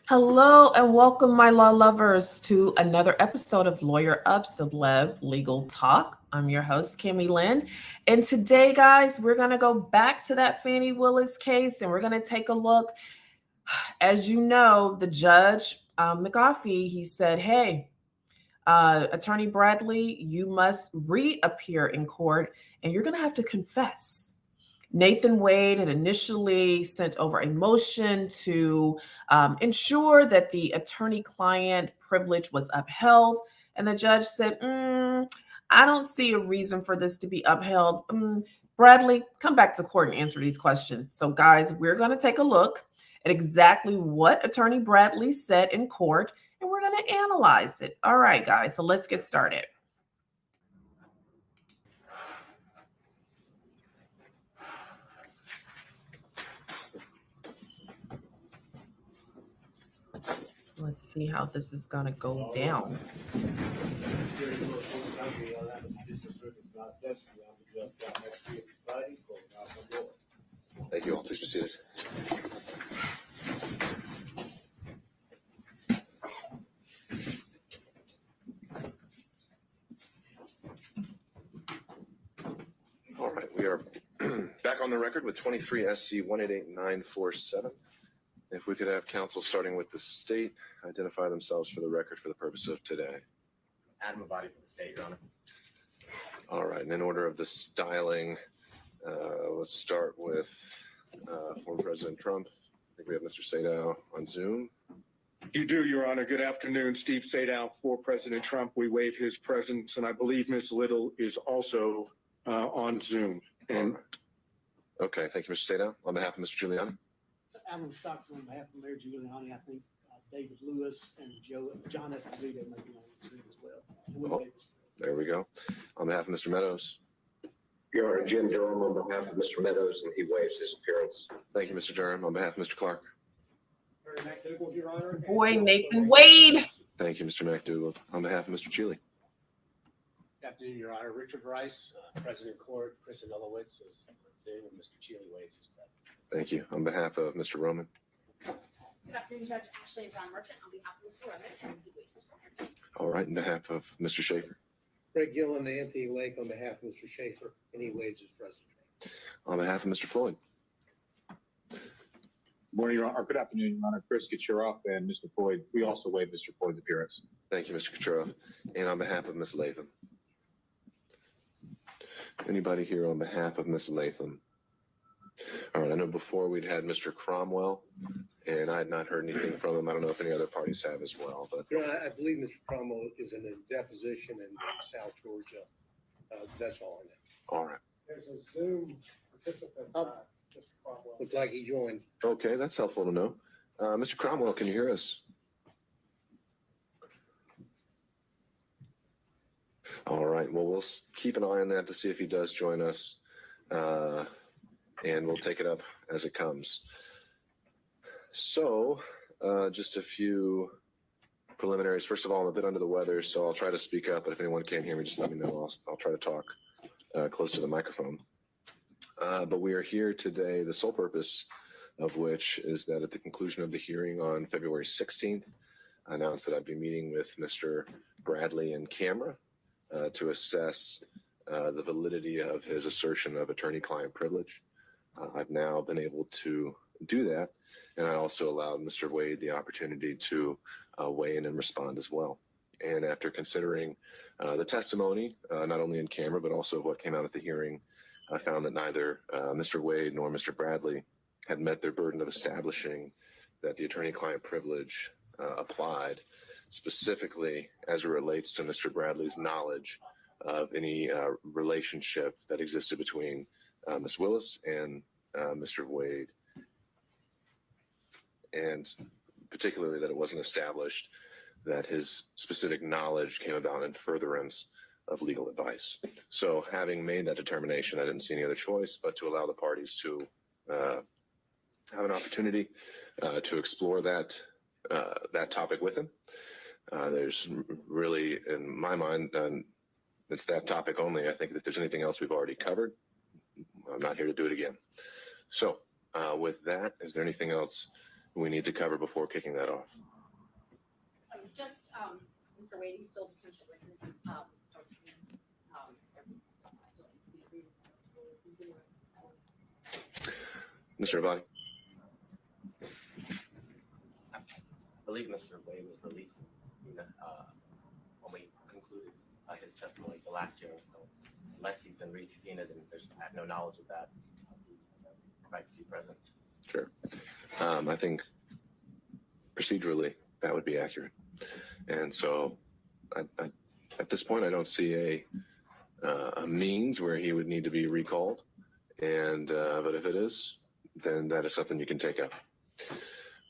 Hello and welcome, my law lovers, to another episode of Lawyer Up Celeb Legal Talk. I'm your host, Kimmy Lynn. And today, guys, we're going to go back to that Fannie Willis case and we're going to take a look. As you know, the judge, McAfee, he said, hey, Attorney Bradley, you must reappear in court and you're going to have to confess. Nathan Wade had initially sent over a motion to ensure that the attorney client privilege was upheld. And the judge said, I don't see a reason for this to be upheld. Bradley, come back to court and answer these questions. So, guys, we're going to take a look at exactly what Attorney Bradley said in court, and we're going to analyze it. All right, guys, so let's get started. Let's see how this is going to go down. Thank you all. Please be seated. All right, we are back on the record with 23 SC 188947. If we could have counsel starting with the state identify themselves for the record for the purpose of today. Adam Abadi for the state, Your Honor. All right, and in order of the styling, let's start with former President Trump. I think we have Mr. Sadow on Zoom. You do, Your Honor. Good afternoon. Steve Sadow for President Trump. We waive his presence, and I believe Ms. Little is also on Zoom. And okay, thank you, Mr. Sadow. On behalf of Mr. Giuliani. Alan Stockton on behalf of Mayor Giuliani. I think David Lewis and John Esposito may be on Zoom as well. There we go. On behalf of Mr. Meadows. Your Honor, Jim Durham on behalf of Mr. Meadows, and he waives his appearance. Thank you, Mr. Durham. On behalf of Mr. Clark. Your Honor. Boy, Nathan Wade. Thank you, Mr. McDougall. On behalf of Mr. Cheeley. Good afternoon, Your Honor. Richard Rice, President Court. Chris Anulowitz is Zoom, and Mr. Cheeley waives his presence. Thank you. On behalf of Mr. Roman. Good afternoon, Judge Ashley Brown Merchant, on behalf of Mr. Roman, and he waives his presence. All right. On behalf of Mr. Schaefer. Greg Gill and Anthony Lake on behalf of Mr. Schaefer, and he waives his presence. On behalf of Mr. Floyd. Morning, Your Honor. Good afternoon, Your Honor. Chris Kucherov and Mr. Floyd. We also waive Mr. Floyd's appearance. Thank you, Mr. Kucherov. And on behalf of Ms. Latham. Anybody here on behalf of Ms. Latham? All right. I know before we'd had Mr. Cromwell, and I had not heard anything from him. I don't know if any other parties have as well. But Your Honor, I believe Mr. Cromwell is in a deposition in South Georgia. That's all I know. all right. There's a Zoom participant, Mr. Cromwell. Looked like he joined. Okay, that's helpful to know. Mr. Cromwell, can you hear us? All right. Well, we'll keep an eye on that to see if he does join us, and we'll take it up as it comes. So, just a few preliminaries. First of all, I'm a bit under the weather, so I'll try to speak up. But if anyone can't hear me, just let me know. I'll try to talk close to the microphone. But we are here today, the sole purpose of which is that at the conclusion of the hearing on February 16th, I announced that I'd be meeting with Mr. Bradley in camera to assess the validity of his assertion of attorney-client privilege. I've now been able to do that, and I also allowed Mr. Wade the opportunity to weigh in and respond as well. And after considering the testimony, not only in camera, but also of what came out at the hearing, I found that neither Mr. Wade nor Mr. Bradley had met their burden of establishing that the attorney-client privilege applied, specifically as it relates to Mr. Bradley's knowledge of any relationship that existed between Ms. Willis and Mr. Wade, and particularly that it wasn't established that his specific knowledge came about in furtherance of legal advice. So having made that determination, I didn't see any other choice but to allow the parties to have an opportunity to explore that topic with him. There's really, in my mind, it's that topic only. I think that if there's anything else we've already covered, I'm not here to do it again. So with that, is there anything else we need to cover before kicking that off? Just, Mr. Wade, he's still potential witness. Mr. Avati? I believe Mr. Wade was released, when we concluded his testimony the last hearing. So unless he's been re-subpoenaed, and I have no knowledge of that, right to be present. Sure. I think procedurally that would be accurate. And so at this point, I don't see a means where he would need to be recalled. And but if it is, then that is something you can take up.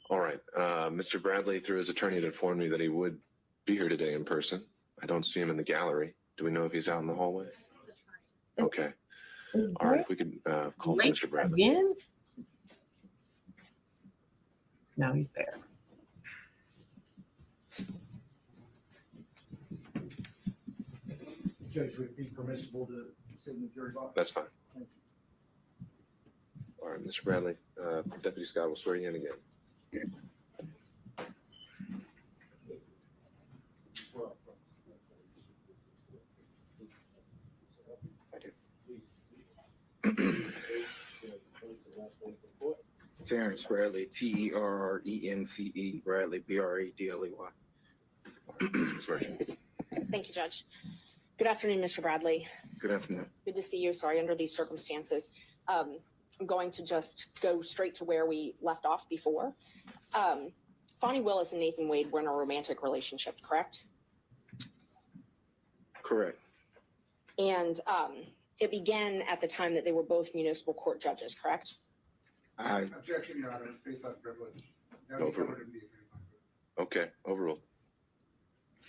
All right. Mr. Bradley, through his attorney, had informed me that he would be here today in person. I don't see him in the gallery. Do we know if he's out in the hallway? Okay. All right. If we could call for Mr. Bradley. Again? No, he's there. Judge, would it be permissible to sit in the jury box? That's fine. Thank All right, Mr. Bradley, Deputy Scott will swear you in again. I do. Terrence Bradley, Terrence Bradley, Bradley. Thank you, Judge. Good afternoon, Mr. Bradley. Good afternoon. Good to see you. Sorry, under these circumstances. I'm going to just go straight to where we left off before. Fonnie Willis and Nathan Wade were in a romantic relationship, correct? Correct. And it began at the time that they were both municipal court judges, correct? Objection, Your Honor, based on privilege. That would be covered in the agreement. Okay, overruled.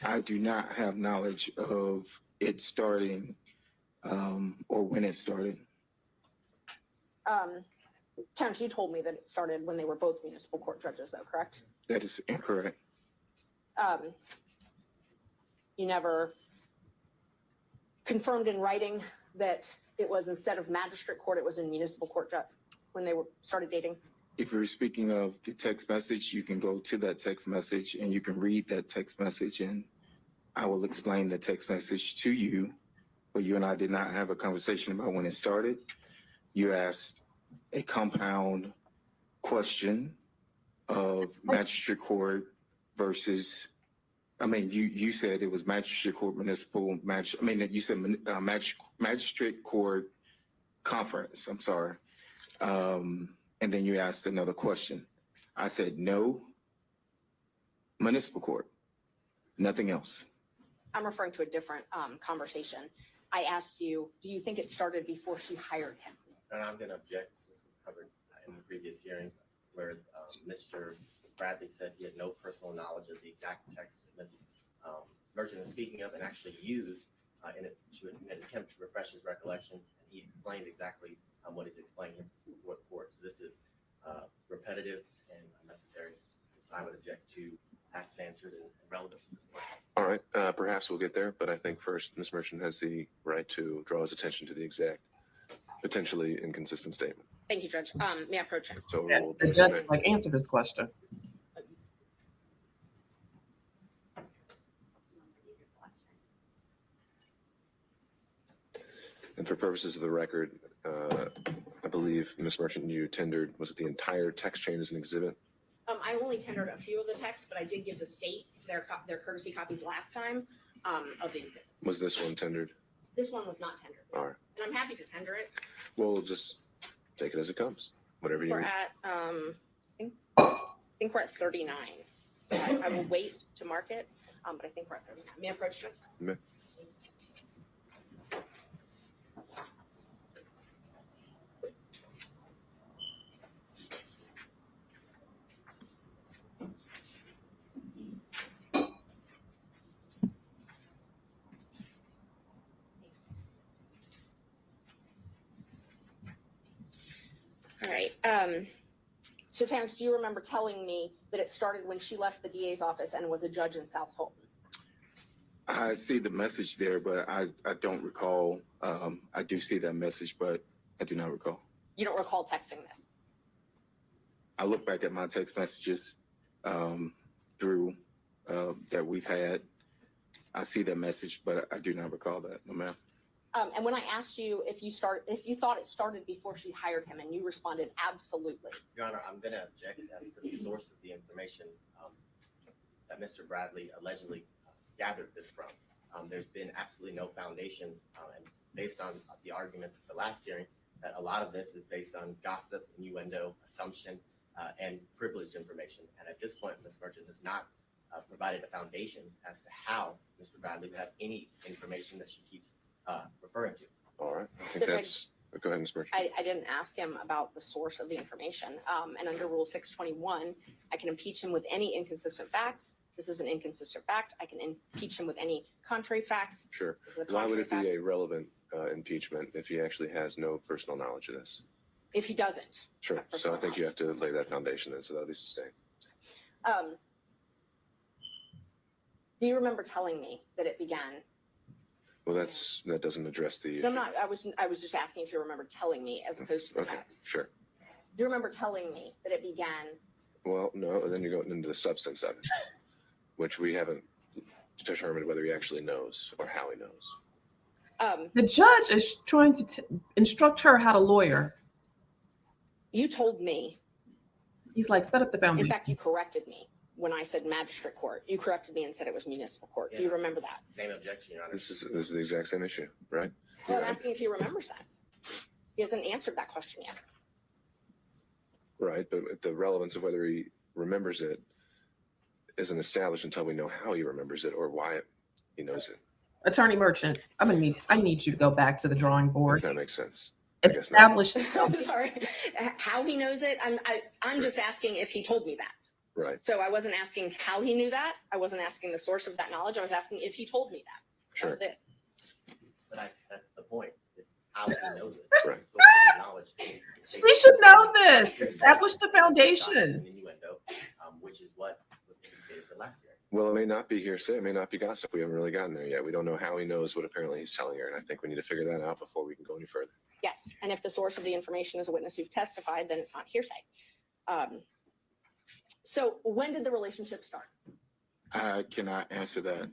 I do not have knowledge of it starting or when it started. Terrence, you told me that it started when they were both municipal court judges, though, correct? That is incorrect. You never confirmed in writing that it was, instead of magistrate court, it was in municipal court when they started dating? If you're speaking of the text message, you can go to that text message and you can read that text message, and I will explain the text message to you. But you and I did not have a conversation about when it started. You asked a compound question of magistrate court versus, you said it was magistrate court municipal you said magistrate court conference. I'm sorry. And then you asked another question. I said, no, municipal court, nothing else. I'm referring to a different conversation. I asked you, do you think it started before she hired him? And I'm going to object. This was covered in the previous hearing where Mr. Bradley said he had no personal knowledge of the exact text that Ms. Merchant is speaking of and actually used in an attempt to refresh his recollection. And he explained exactly what he's explaining before the court. So this is repetitive and unnecessary. So I would object to asked and answered and relevance at this point. All right, perhaps we'll get there, but I think first Ms. Merchant has the right to draw his attention to the exact, potentially inconsistent statement. Thank you, Judge. May I approach him? So The judge answered this question. And for purposes of the record, I believe Ms. Merchant, you tendered, was it the entire text chain as an exhibit? I only tendered a few of the texts, but I did give the state their courtesy copies last time of the exhibits. Was this one tendered? This one was not tendered. All right. And I'm happy to tender it. We'll just take it as it comes, whatever you We're need. at, I think we're at 39. I will wait to mark it, but I think we're at 39. May I approach you? May. All right. So Terrence, do you remember telling me that it started when she left the DA's office and was a judge in South Fulton? I see the message there, but I don't recall. I do see that message, but I do not recall. You don't recall texting this? I look back at my text messages through that we've had. I see that message, but I do not recall that. No, ma'am. And when I asked you if you thought it started before she hired him, and you responded absolutely. Your Honor, I'm going to object as to the source of the information that Mr. Bradley allegedly gathered this from. There's been absolutely no foundation, and based on the arguments of the last hearing, that a lot of this is based on gossip, innuendo, assumption, and privileged information. And at this point, Ms. Merchant has not provided a foundation as to how Mr. Bradley would have any information that she keeps referring to. All right. I think that's. Go ahead, Ms. Merchant. I didn't ask him about the source of the information. And under Rule 621, I can impeach him with any inconsistent facts. This is an inconsistent fact. I can impeach him with any contrary facts. Sure. Why would it be a relevant impeachment if he actually has no personal knowledge of this? If he doesn't. Sure. So I think you have to lay that foundation then, so that'll be sustained. Do you remember telling me that it began? Well, that doesn't address the issue. No, I'm not. I was just asking if you remember telling me as opposed to the text. Sure. Do you remember telling me that it began? Well, no, and then you're going into the substance of it, which we haven't determined whether he actually knows or how he knows. The judge is trying to instruct her how to lawyer. You told me. He's like, set up the foundation. In fact, you corrected me when I said magistrate court. You corrected me and said it was municipal court. Yeah. Do you remember that? Same objection, Your Honor. This is the exact same issue, right? Well, I'm asking if he remembers that. He hasn't answered that question yet. Right, but the relevance of whether he remembers it isn't established until we know how he remembers it or why he knows it. Attorney Merchant, I need you to go back to the drawing board. If that makes sense. Establish. I'm sorry. How he knows it? I'm just asking if he told me that. Right. So I wasn't asking how he knew that. I wasn't asking the source of that knowledge. I was asking if he told me that. Sure. That was it. But that's the point. It's how he knows it. Right. The source of the knowledge. We should know this. Establish the foundation. Innuendo, which is what was indicated the last year. Well, it may not be hearsay. It may not be gossip. We haven't really gotten there yet. We don't know how he knows what apparently he's telling her. And I think we need to figure that out before we can go any further. Yes. And if the source of the information is a witness who've testified, then it's not hearsay. So when did the relationship start? I cannot answer that.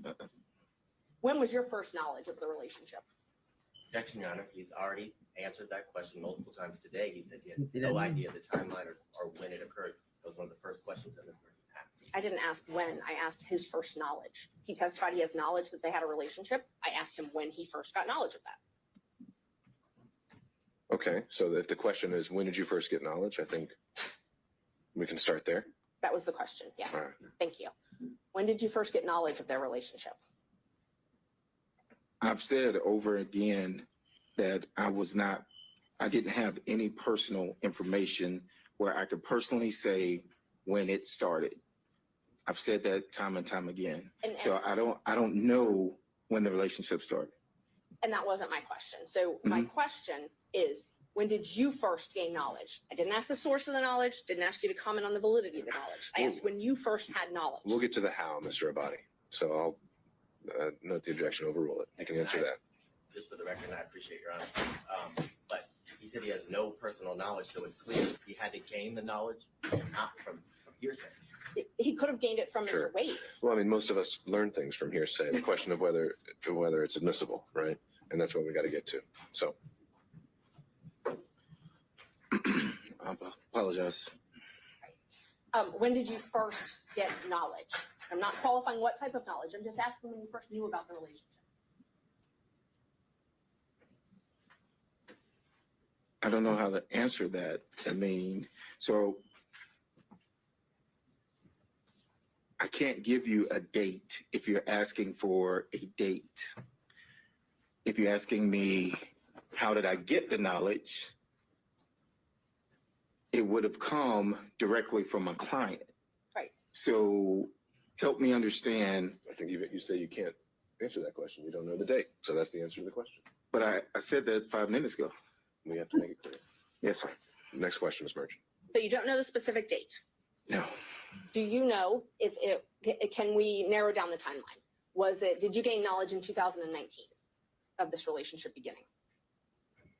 When was your first knowledge of the relationship? Objection, Your Honor. He's already answered that question multiple times today. He said he had no idea the timeline or when it occurred. That was one of the first questions that Ms. Merchant asked. I didn't ask when. I asked his first knowledge. He testified he has knowledge that they had a relationship. I asked him when he first got knowledge of that. Okay. So if the question is, when did you first get knowledge? I think we can start there. That was the question. Yes. All right. Thank you. When did you first get knowledge of their relationship? I've said over again that I didn't have any personal information where I could personally say when it started. I've said that time and time again. So I don't know when the relationship started. And that wasn't my question. So my question is, when did you first gain knowledge? I didn't ask the source of the knowledge, didn't ask you to comment on the validity of the knowledge. I asked when you first had knowledge. We'll get to the how, Mr. Abadi. So I'll note the objection, overrule it. You can answer that. Just for the record, and I appreciate your honesty. But he said he has no personal knowledge, so it's clear he had to gain the knowledge not from hearsay. He could have gained it from Sure. Mr. Wade. Well, I mean, most of us learn things from hearsay. The question of whether it's admissible, right? And that's what we got to get to. So. I apologize. When did you first get knowledge? I'm not qualifying what type of knowledge. I'm just asking when you first knew about the relationship. I don't know how to answer that. I mean, so I can't give you a date if you're asking for a date. If you're asking me, how did I get the knowledge? It would have come directly from my client. Right. So help me understand. I think you say you can't answer that question. You don't know the date. So that's the answer to the question. But I said that 5 minutes ago. We have to make it clear. Yes, sir. Next question, Ms. Merchant. But you don't know the specific date. No. Do you know if can we narrow down the timeline? Did you gain knowledge in 2019 of this relationship beginning?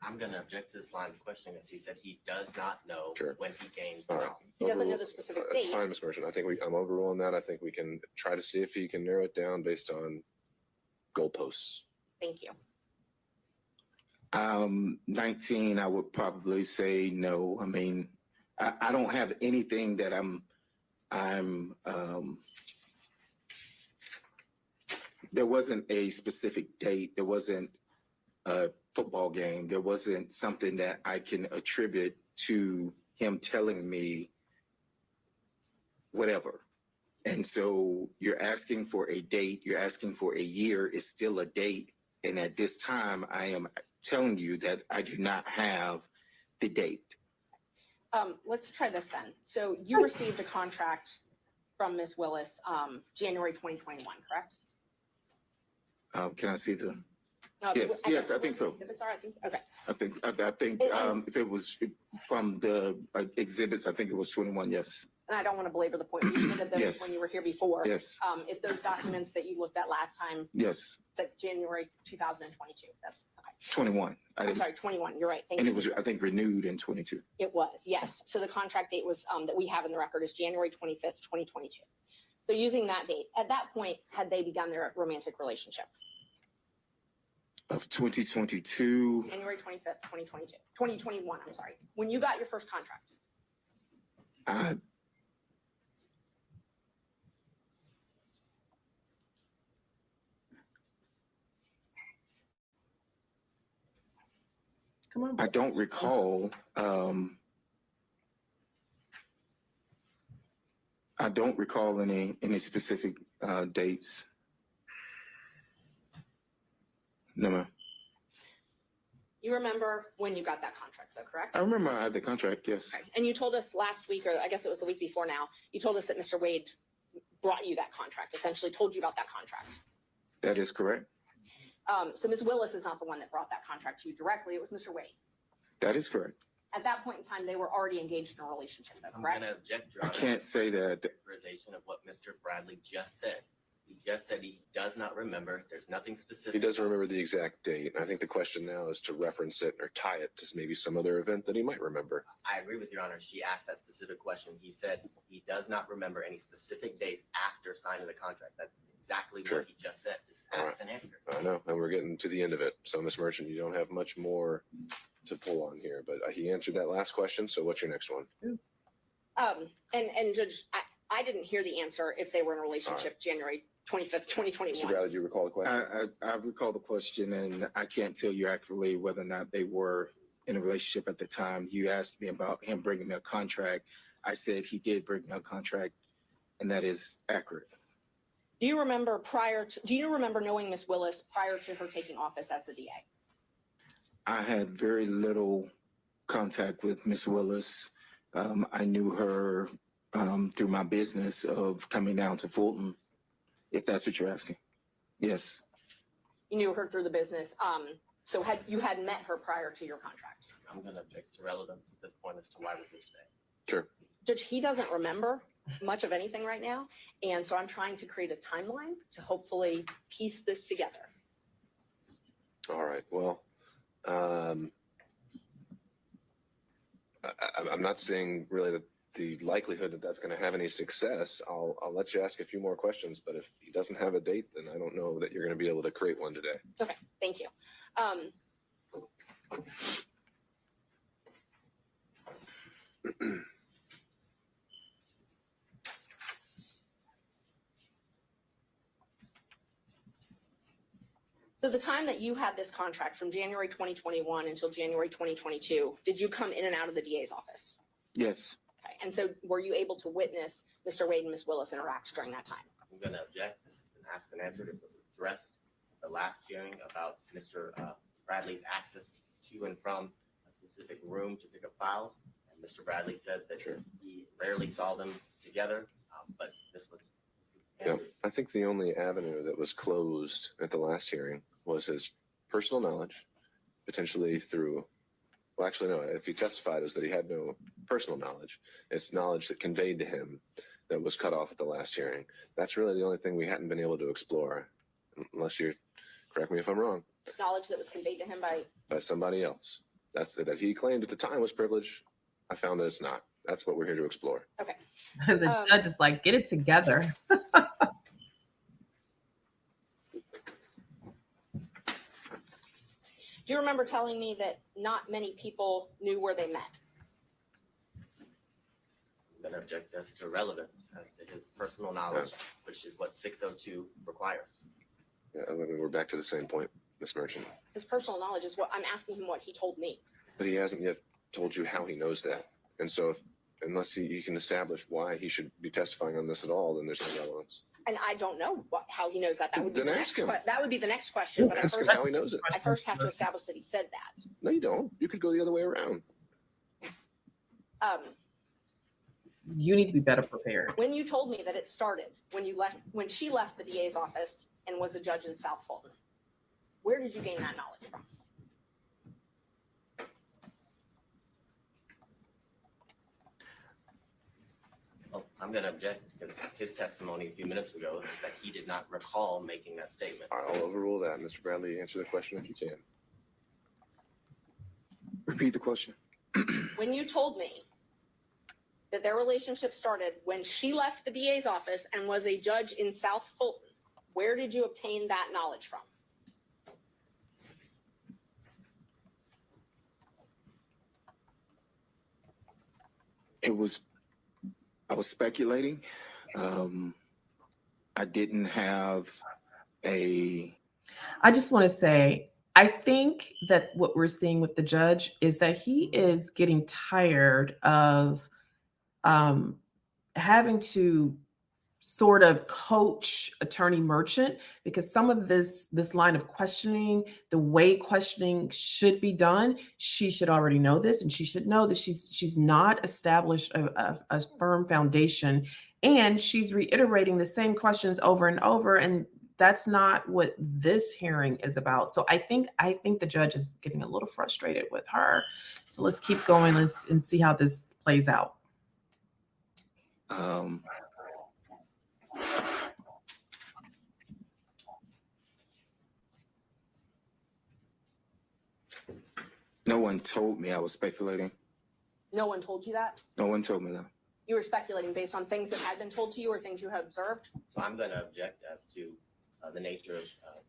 I'm going to object to this line of questioning as he said he does not know Sure. when he gained. All right. He doesn't know the specific date. Fine, Ms. Merchant. I think I'm overruling that. I think we can try to see if he can narrow it down based on goalposts. Thank you. 19, I would probably say no. I mean, I don't have anything that there wasn't a specific date. There wasn't a football game. There wasn't something that I can attribute to him telling me whatever. And so you're asking for a date, you're asking for a year, it's still a date. And at this time, I am telling you that I do not have the date. Let's try this then. So you received a contract from Ms. Willis, January 2021, correct? Can I see the? Yes, I think so. Exhibits are, I think, okay. I think if it was from the exhibits, I think it was 21, yes. And I don't want to belabor the point, you did those Yes. when you were here before. Yes. If those documents that you looked at last time, Yes, it's like January 2022, that's, okay. 21. I'm sorry, 21, you're right, thank And you. it was, I think, renewed in 22. It was, yes. So the contract date was, that we have in the record is January 25th, 2022. So using that date, at that point, had they begun their romantic relationship? Of 2022, January 25th, 2021, I'm sorry. When you got your first contract? Come on. I don't recall. I don't recall any specific dates. No, ma'am. You remember when you got that contract, though, correct? I remember I had the contract, yes. Okay. And you told us last week, or I guess it was the week before now, you told us that Mr. Wade brought you that contract, essentially told you about that contract. That is correct. So Ms. Willis is not the one that brought that contract to you directly, it was Mr. Wade. That is correct. At that point in time, they were already engaged in a relationship, though, I'm correct? going to object, Your I Honor. can't say that. Characterization of what Mr. Bradley just said. He just said he does not remember. There's nothing specific. He doesn't remember the exact date. I think the question now is to reference it or tie it to maybe some other event that he might remember. I agree with Your Honor. She asked that specific question. He said he does not remember any specific dates after signing the contract. That's exactly Sure. what he just said. This is asked and answered. I know, and we're getting to the end of it. So, Ms. Merchant, you don't have much more to pull on here, but he answered that last question. So what's your next one? And Judge, I didn't hear the answer if they were in a relationship January 25th, Mr. 2021. Bradley, do you recall the question? I recall the question, and I can't tell you accurately whether or not they were in a relationship at the time. You asked me about him bringing me a contract. I said he did bring me a contract, and that is accurate. Do you remember knowing Ms. Willis prior to her taking office as the DA? I had very little contact with Miss Willis. I knew her through my business of coming down to Fulton, if that's what you're asking. Yes. You knew her through the business. So you had met her prior to your contract? I'm going to object to relevance at this point as to why we're here today. Sure. Judge, he doesn't remember much of anything right now. And so I'm trying to create a timeline to hopefully piece this together. All right. Well, I'm not saying really that the likelihood that that's going to have any success. I'll let you ask a few more questions, but if he doesn't have a date, then I don't know that you're going to be able to create one today. Okay, thank you. So the time that you had this contract from January 2021 until January 2022, did you come in and out of the DA's office? Yes. Okay, and so were you able to witness Mr. Wade and Ms. Willis interact during that time? I'm going to object. This has been asked and answered. It was addressed at the last hearing about Mr. Bradley's access to and from a specific room to pick up files. And Mr. Bradley said that he rarely saw them together, but this was Yeah, I think the only avenue that was closed at the last hearing was his personal knowledge, potentially through, well, actually, no, if he testified, it was that he had no personal knowledge. It's knowledge that conveyed to him that was cut off at the last hearing. That's really the only thing we hadn't been able to explore, unless you correct me if I'm wrong, Knowledge that was conveyed to him by by somebody else. That's that he claimed at the time was privilege. I found that it's not. That's what we're here to explore. Okay. The judge is like, get it together. Do you remember telling me that not many people knew where they met? I'm going to object as to relevance, as to his personal knowledge, which is what 602 requires. Yeah, I mean, we're back to the same point, Ms. Merchant. His personal knowledge is what I'm asking him what he told me. But he hasn't yet told you how he knows that. And so unless he can establish why he should be testifying on this at all, then there's no relevance. And I don't know how he knows that. That would be Then the ask next him. that would be the next question. But Ask him how he knows it. I first have to establish that he said that. No, you don't. You could go the other way around. You need to be better prepared. When you told me that it started when she left the DA's office and was a judge in South Fulton, where did you gain that knowledge from? Well, I'm going to object because his testimony a few minutes ago is that he did not recall making that statement. All right, I'll overrule that. Mr. Bradley, answer the question if you can. Repeat the question. When you told me that their relationship started when she left the DA's office and was a judge in South Fulton, where did you obtain that knowledge from? I was speculating. I didn't have I just want to say, I think that what we're seeing with the judge is that he is getting tired of having to sort of coach Attorney Merchant, because some of this line of questioning, the way questioning should be done, she should already know this, and she should know that she's not established a firm foundation, and she's reiterating the same questions over and over, and that's not what this hearing is about. So I think the judge is getting a little frustrated with her. So let's keep going and see how this plays out. No one told me I was speculating. No one told you that? No one told me that. You were speculating based on things that had been told to you or things you had observed? So I'm going to object as to the nature of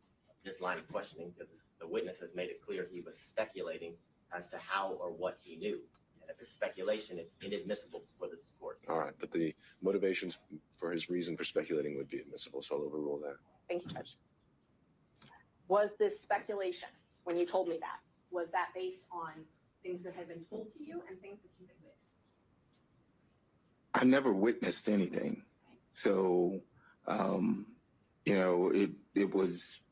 this line of questioning because the witness has made it clear he was speculating as to how or what he knew. And if it's speculation, it's inadmissible for this court. All right, but the motivations for his reason for speculating would be admissible, so I'll overrule that. Thank you, Judge. Was this speculation when you told me that? Was that based on things that had been told to you and things that you had witnessed? I never witnessed anything. So, it was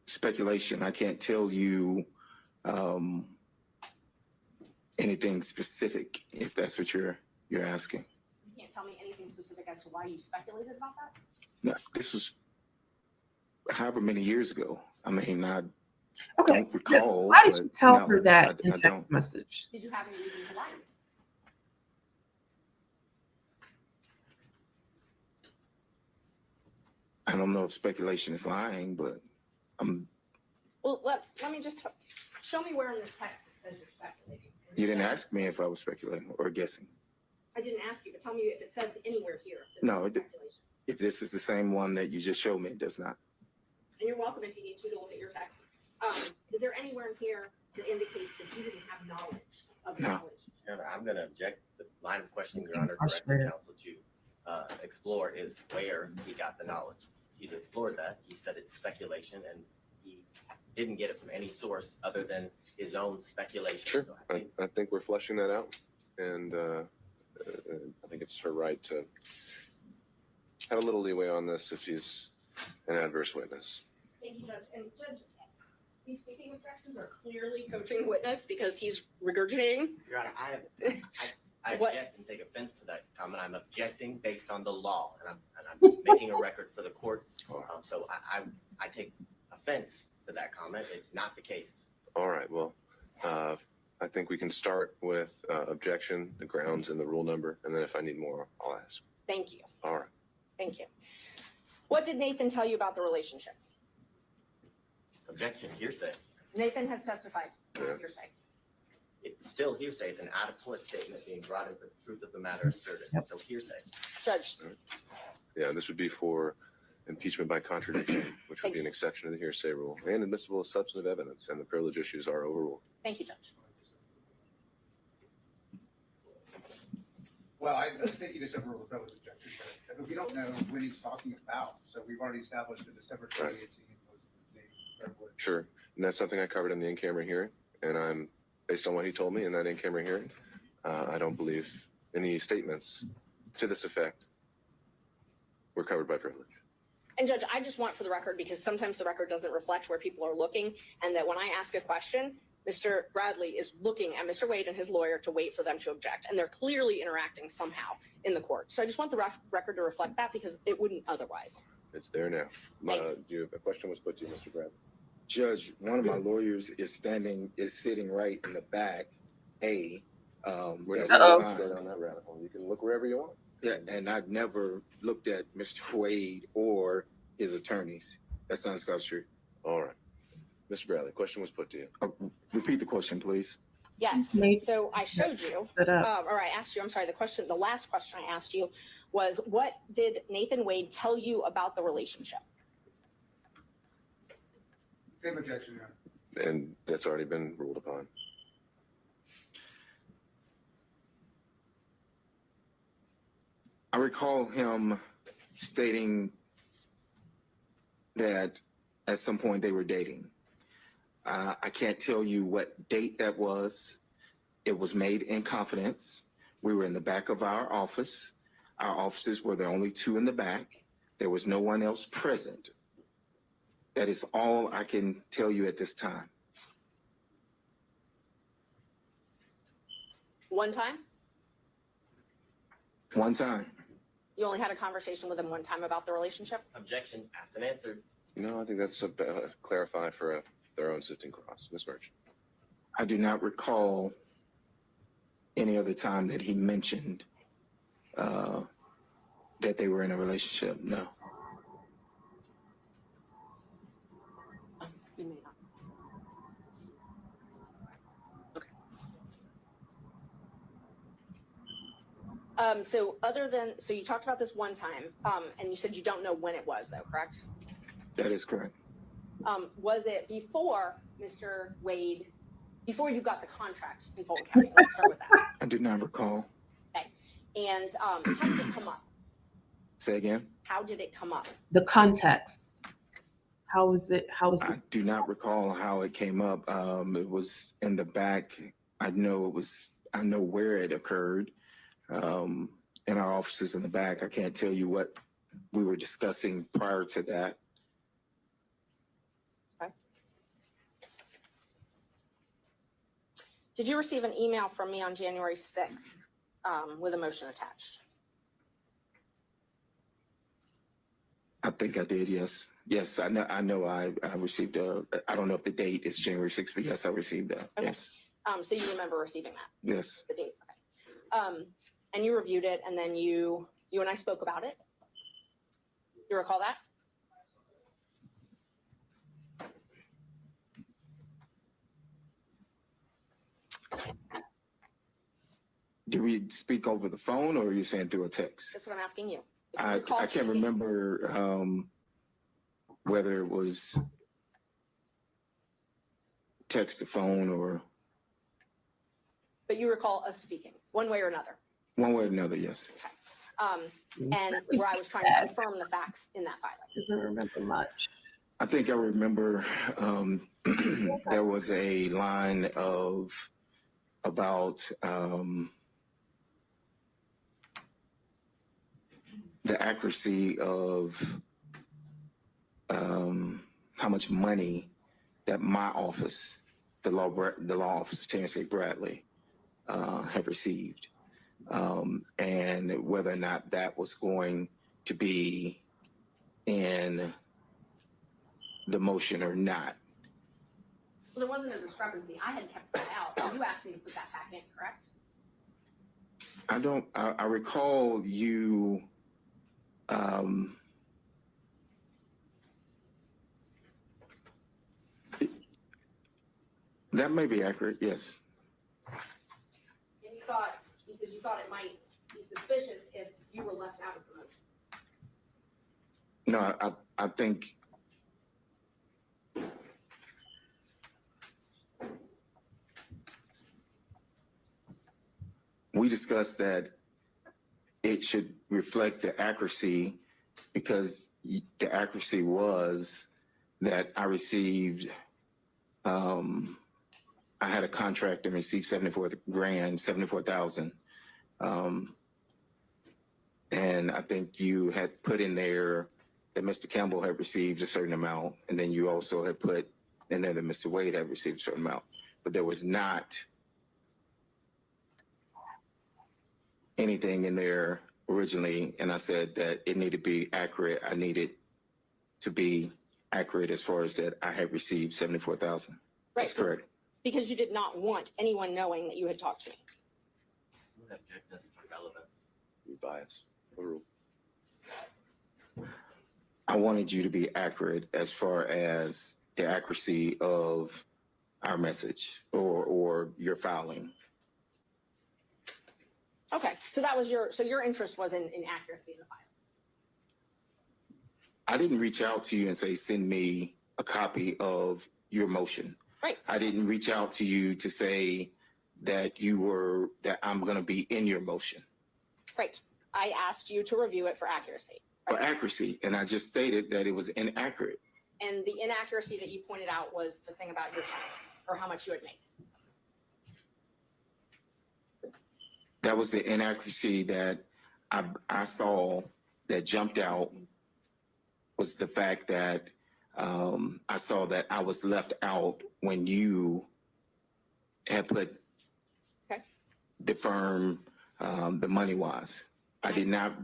speculation. I can't tell you anything specific, if that's what you're asking. You can't tell me anything specific as to why you speculated about that? No, this was however many years ago. I mean, I Okay. don't recall. Why did you tell no, her that in I text don't. message? Did you have any reason to lie? I don't know if speculation is lying, but Well, let me just show me where in this text it says you're speculating. you didn't ask me if I was speculating or guessing. I didn't ask you, but tell me if it says anywhere here. that No, this is speculation. If this is the same one that you just showed me, it does not. And you're welcome if you need to look at your text. Is there anywhere in here that indicates that you didn't have knowledge of this No. relationship? I'm going to object. The line of questioning Your Honor directed counsel to explore is where he got the knowledge. He's explored that. He said it's speculation, and he didn't get it from any source other than his own speculation. Sure, So I think we're fleshing that out, and I think it's her right to have a little leeway on this if she's an adverse witness. Thank you, Judge. And Judge, these speaking objections are clearly coaching the witness because he's regurgitating. Your Honor, I What? object and take offense to that comment. I'm objecting based on the law, and I'm making a record for the court. So I take offense to that comment. It's not the case. All right, well, I think we can start with objection, the grounds, and the rule number, and then if I need more, I'll ask. Thank you. All right. Thank you. What did Nathan tell you about the relationship? Objection, hearsay. Nathan has testified. It's not Yeah. hearsay. It's still hearsay. It's an out-of-court statement being brought in for the truth of the matter asserted. So hearsay. Judge, Yeah, this would be for impeachment by contradiction, which would be an exception to the hearsay rule, and admissible as substantive evidence, and the privilege issues are overruled. thank you, Judge. Well, I think you just overruled the privilege objection, but we don't know when he's talking about. So we've already established that December 2018 was the privilege. Sure, and that's something I covered in the in-camera hearing, and I'm, based on what he told me in that in-camera hearing, I don't believe any statements to this effect were covered by privilege. And Judge, I just want for the record, because sometimes the record doesn't reflect where people are looking, and that when I ask a question, Mr. Bradley is looking at Mr. Wade and his lawyer to wait for them to object, and they're clearly interacting somehow in the court. So I just want the record to reflect that, because it wouldn't otherwise. It's there now. A question was put to you, Mr. Bradley. Judge, one of my lawyers is sitting right in the back. We're that's not fine. going on that rabbit hole. You can look wherever you want. Yeah, and I've never looked at Mr. Wade or his attorneys. That's not Scott's true. All right. Mr. Bradley, question was put to you. Repeat the question, please. Yes. So I showed you, or I asked you, I'm sorry, the last question I asked you was, what did Nathan Wade tell you about the relationship? Same objection, Your Honor. And that's already been ruled upon. I recall him stating that at some point they were dating. I can't tell you what date that was. It was made in confidence. We were in the back of our office. Our offices were the only two in the back. There was no one else present. That is all I can tell you at this time. One time? One time. You only had a conversation with him one time about the relationship? Objection, asked and answered. No, I think that's clarify for their own sitting clause. Ms. Merch. I do not recall any other time that he mentioned that they were in a relationship. No. You may not. Okay. So you talked about this one time, and you said you don't know when it was, though, correct? That is correct. Was it before Mr. Wade, before you got the contract in Fulton County? Let's start with that. I do not recall. Okay. And how did it come up? Say again? How did it come up? The context. How was it? I do not recall how it came up. It was in the back. I know where it occurred. In our offices in the back. I can't tell you what we were discussing prior to that. Okay. Did you receive an email from me on January 6th with a motion attached? I think I did, yes. Yes, I know I received I don't know if the date is January 6th, but yes, I received that. Okay. Yes. So you remember receiving that? Yes. The date. Okay. And you reviewed it, and then you and I spoke about it. You recall that? Do we speak over the phone, or are you saying through a text? That's what I'm asking you. I can't remember whether it was text to phone or. But you recall us speaking, one way or another? One way or another, yes. Okay. And where I was trying to confirm the facts in that filing. Doesn't remember much. I think I remember there was a line of about the accuracy of how much money that my office, the law office of Terrence A. Bradley, have received, and whether or not that was going to be in the motion or not. Well, there wasn't a discrepancy. I had kept that out. You asked me to put that back in, correct? I recall you that may be accurate, yes. thought it might be suspicious if you were left out of the motion. No, I think we discussed that it should reflect the accuracy, because the accuracy was that I received, I had a contract and received 74,000. And I think you had put in there that Mr. Campbell had received a certain amount, and then you also had put in there that Mr. Wade had received a certain amount, but there was not anything in there originally. And I said that it needed to be accurate. I needed to be accurate as far as that I had received 74,000. That's correct. Because you did not want anyone knowing that you had talked to me. I would object this for relevance. You bias. Overruled. I wanted you to be accurate as far as the accuracy of our message or your filing. Okay, so that was your interest was in accuracy of the file. I didn't reach out to you and say, send me a copy of your motion. Right. I didn't reach out to you to say that that I'm going to be in your motion. Right. I asked you to review it for accuracy. For accuracy. And I just stated that it was inaccurate. And the inaccuracy that you pointed out was the thing about your salary or how much you had made. That was the inaccuracy that I saw that jumped out, was the fact that I saw that I was left out when you had put the firm, the money wise. I did not,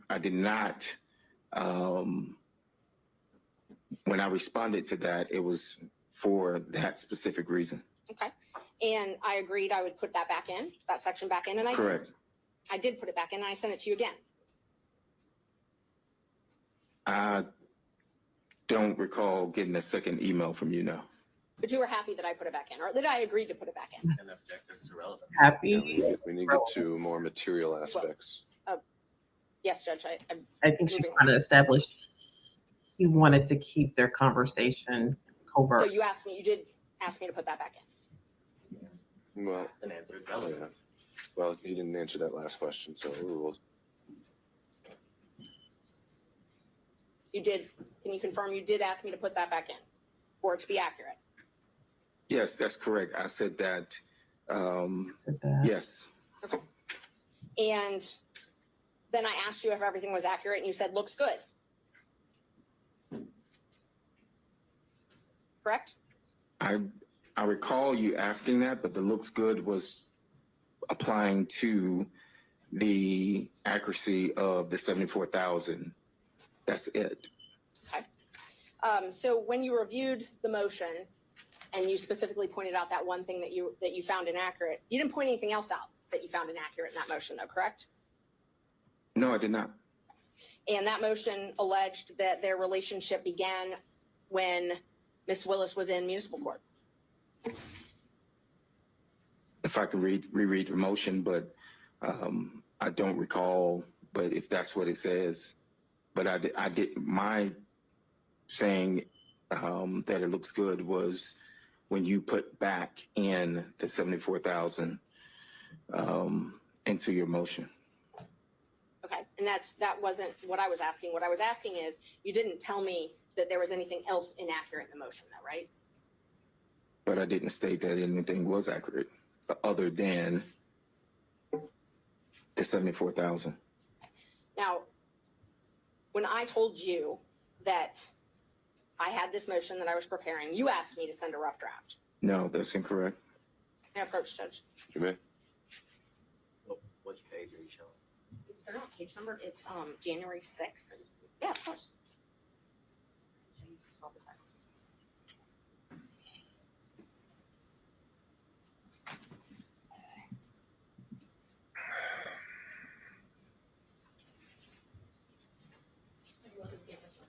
when I responded to that, it was for that specific reason. Okay. And I agreed I would put that back in, that section back in, and I Correct. did. I did put it back in, and I sent it to you again. I don't recall getting a second email from you now. But you were happy that I put it back in, or that I agreed to put it back in. And object this to relevance. Happy. Yeah, we need to get to more material aspects. Yes, Judge, I think she's trying to establish he wanted to keep their conversation covert. So you did ask me to put that back in. Well, An answer is relevance. well, you didn't answer that last question, so overruled. You did, can you confirm you did ask me to put that back in, or to be accurate? Yes, that's correct. I said that. Yes. Okay. And then I asked you if everything was accurate, and you said, looks good. Correct? I recall you asking that, but the looks good was applying to the accuracy of the 74,000. That's it. Okay. So when you reviewed the motion and you specifically pointed out that one thing that you found inaccurate, you didn't point anything else out that you found inaccurate in that motion, though, correct? No, I did not. And that motion alleged that their relationship began when Ms. Willis was in municipal court. If I can reread the motion, but I don't recall. But if that's what it says, but I did my saying that it looks good was when you put back in the 74,000 into your motion. Okay, and that wasn't what I was asking. What I was asking is, you didn't tell me that there was anything else inaccurate in the motion, though, right? But I didn't state that anything was accurate other than the 74,000. Now, when I told you that I had this motion that I was preparing, you asked me to send a rough draft. No, that's incorrect. May I approach, Judge? You may. Which page are you showing? They're not page numbered. It's January 6th. Yeah, of course. All the text. Look and see if this one.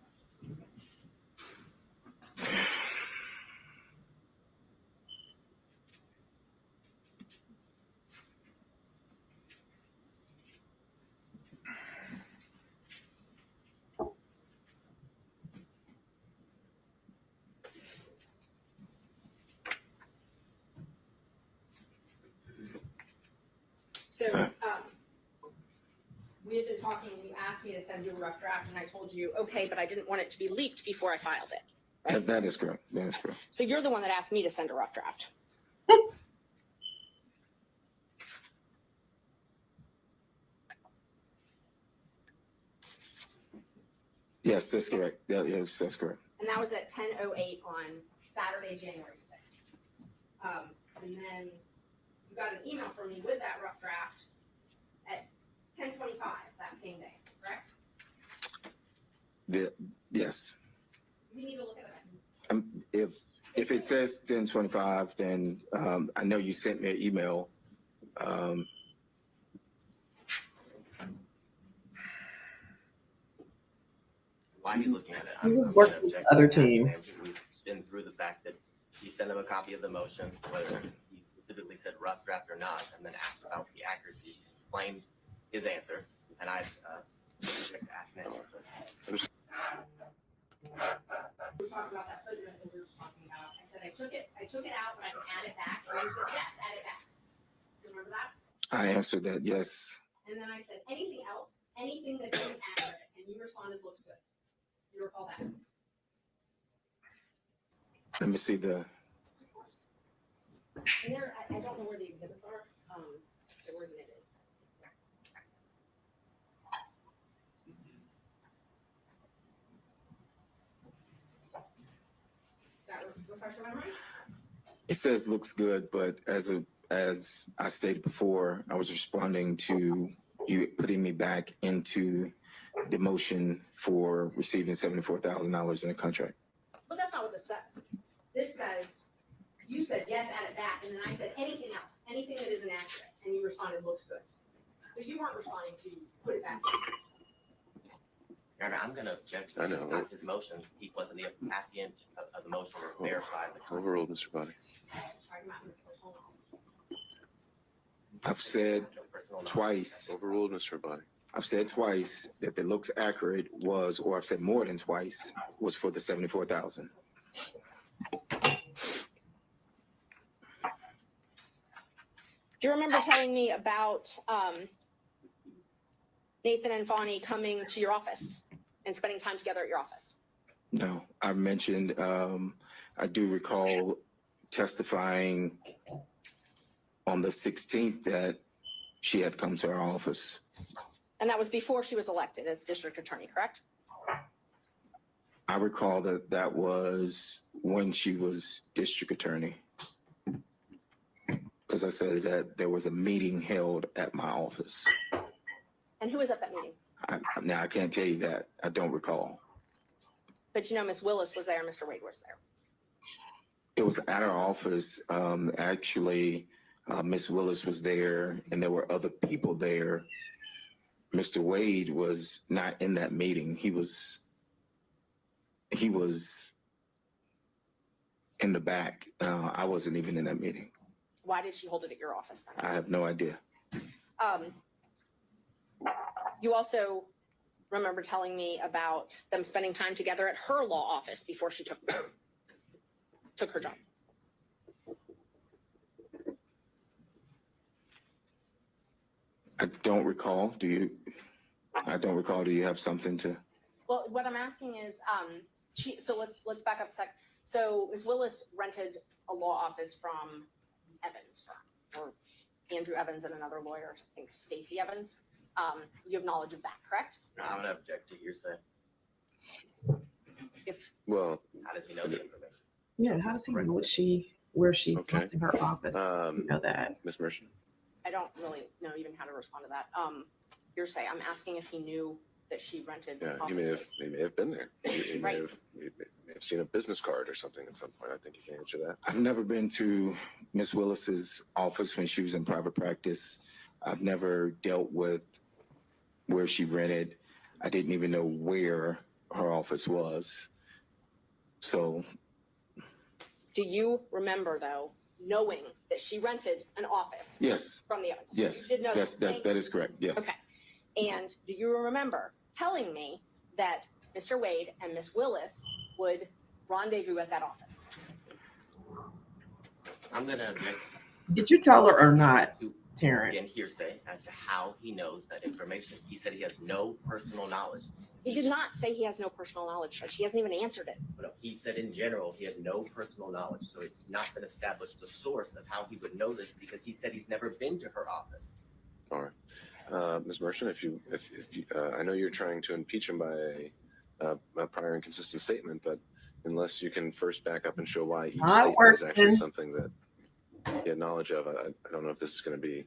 So, we had been talking and you asked me to send you a rough draft and I told you, okay, but I didn't want it to be leaked before I filed it. Right? That is correct. That is correct. So you're the one that asked me to send a rough draft. Yes, that's correct. Yes, that's correct. And that was at 10:08 on Saturday, January 6th. And then you got an email from me with that rough draft at 10:25 that same day, correct? Yes. You need to look at it. If it says 10:25, then I know you sent me an email. While he's looking at it, He was I'm gonna working with object the other to ask team. Andrew. We've been through the fact that he sent him a copy of the motion, whether he specifically said rough draft or not, and then asked about the accuracy. He's explained his answer, and I've object to ask Andrew. We were talking about that footnote that we were just talking about. I said I took it out, but I can add it back. And you said, yes, add it back. You remember that? I answered that, yes. And then I said, anything else? Anything that isn't accurate? And you responded, looks good. You recall that? Let me see the. And there, I don't know where the exhibits are. They were admitted. That refresh your memory? It says looks good, but as I stated before, I was responding to you putting me back into the motion for receiving $74,000 in a contract. But that's not what this says. This says, you said, yes, add it back. And then I said, anything else, anything that isn't accurate. And you responded, looks good. So you weren't responding to put it back. Your Honor, I'm going to object. I This is know. not his motion. He wasn't the affiant of the motion or verified the contract. Overruled, Mr. Body. Talking about Mr. Personal knowledge. I've said Personal knowledge. twice. Overruled, Mr. Body. I've said twice that the looks accurate was, or I've said more than twice, was for the 74,000. Do you remember telling me about Nathan and Fawny coming to your office and spending time together at your office? No, I mentioned, I do recall testifying on the 16th that she had come to our office. And that was before she was elected as district attorney, correct? I recall that was when she was district attorney. Because I said that there was a meeting held at my office. And who was at that meeting? Now, I can't tell you that. I don't recall. But you know, Miss Willis was there, Mr. Wade was there. It was at our office. Actually, Miss Willis was there, and there were other people there. Mr. Wade was not in that meeting. He was in the back. I wasn't even in that meeting. Why did she hold it at your office then? I have no idea. You also remember telling me about them spending time together at her law office before she took her job. I don't recall. Do you? I don't recall. Do you have something to? Well, what I'm asking is, so let's back up a sec. So Ms. Willis rented a law office from Evans firm, or Andrew Evans and another lawyer, I think Stacy Evans. You have knowledge of that, correct? No, I'm going to object to hearsay. Well, How does he know the information? Yeah, how does he know where she's Okay. going to her office? You know that. Ms. Mershon? I don't really know even how to respond to that. Hearsay, I'm asking if he knew that she rented Yeah, offices. he may have been there. He may Right. have seen a business card or something at some point. I think you can answer that. I've never been to Miss Willis's office when she was in private practice. I've never dealt with where she rented. I didn't even know where her office was. So, Do you remember, though, knowing that she rented an office yes, from the Evans? yes, You did know that is correct. Yes. Okay. And do you remember telling me that Mr. Wade and Miss Willis would rendezvous at that office? I'm going to object. Did you tell her or not? Terrence. Again, hearsay as to how he knows that information. He said he has no personal knowledge. He did not say he has no personal knowledge, Judge. He hasn't even answered it. But no, he said in general he had no personal knowledge. So it's not been established the source of how he would know this because he said he's never been to her office. All right. Ms. Merchant, if you, I know you're trying to impeach him by a prior inconsistent statement, but unless you can first back up and show why each statement is actually something that he had knowledge of, I don't know if this is going to be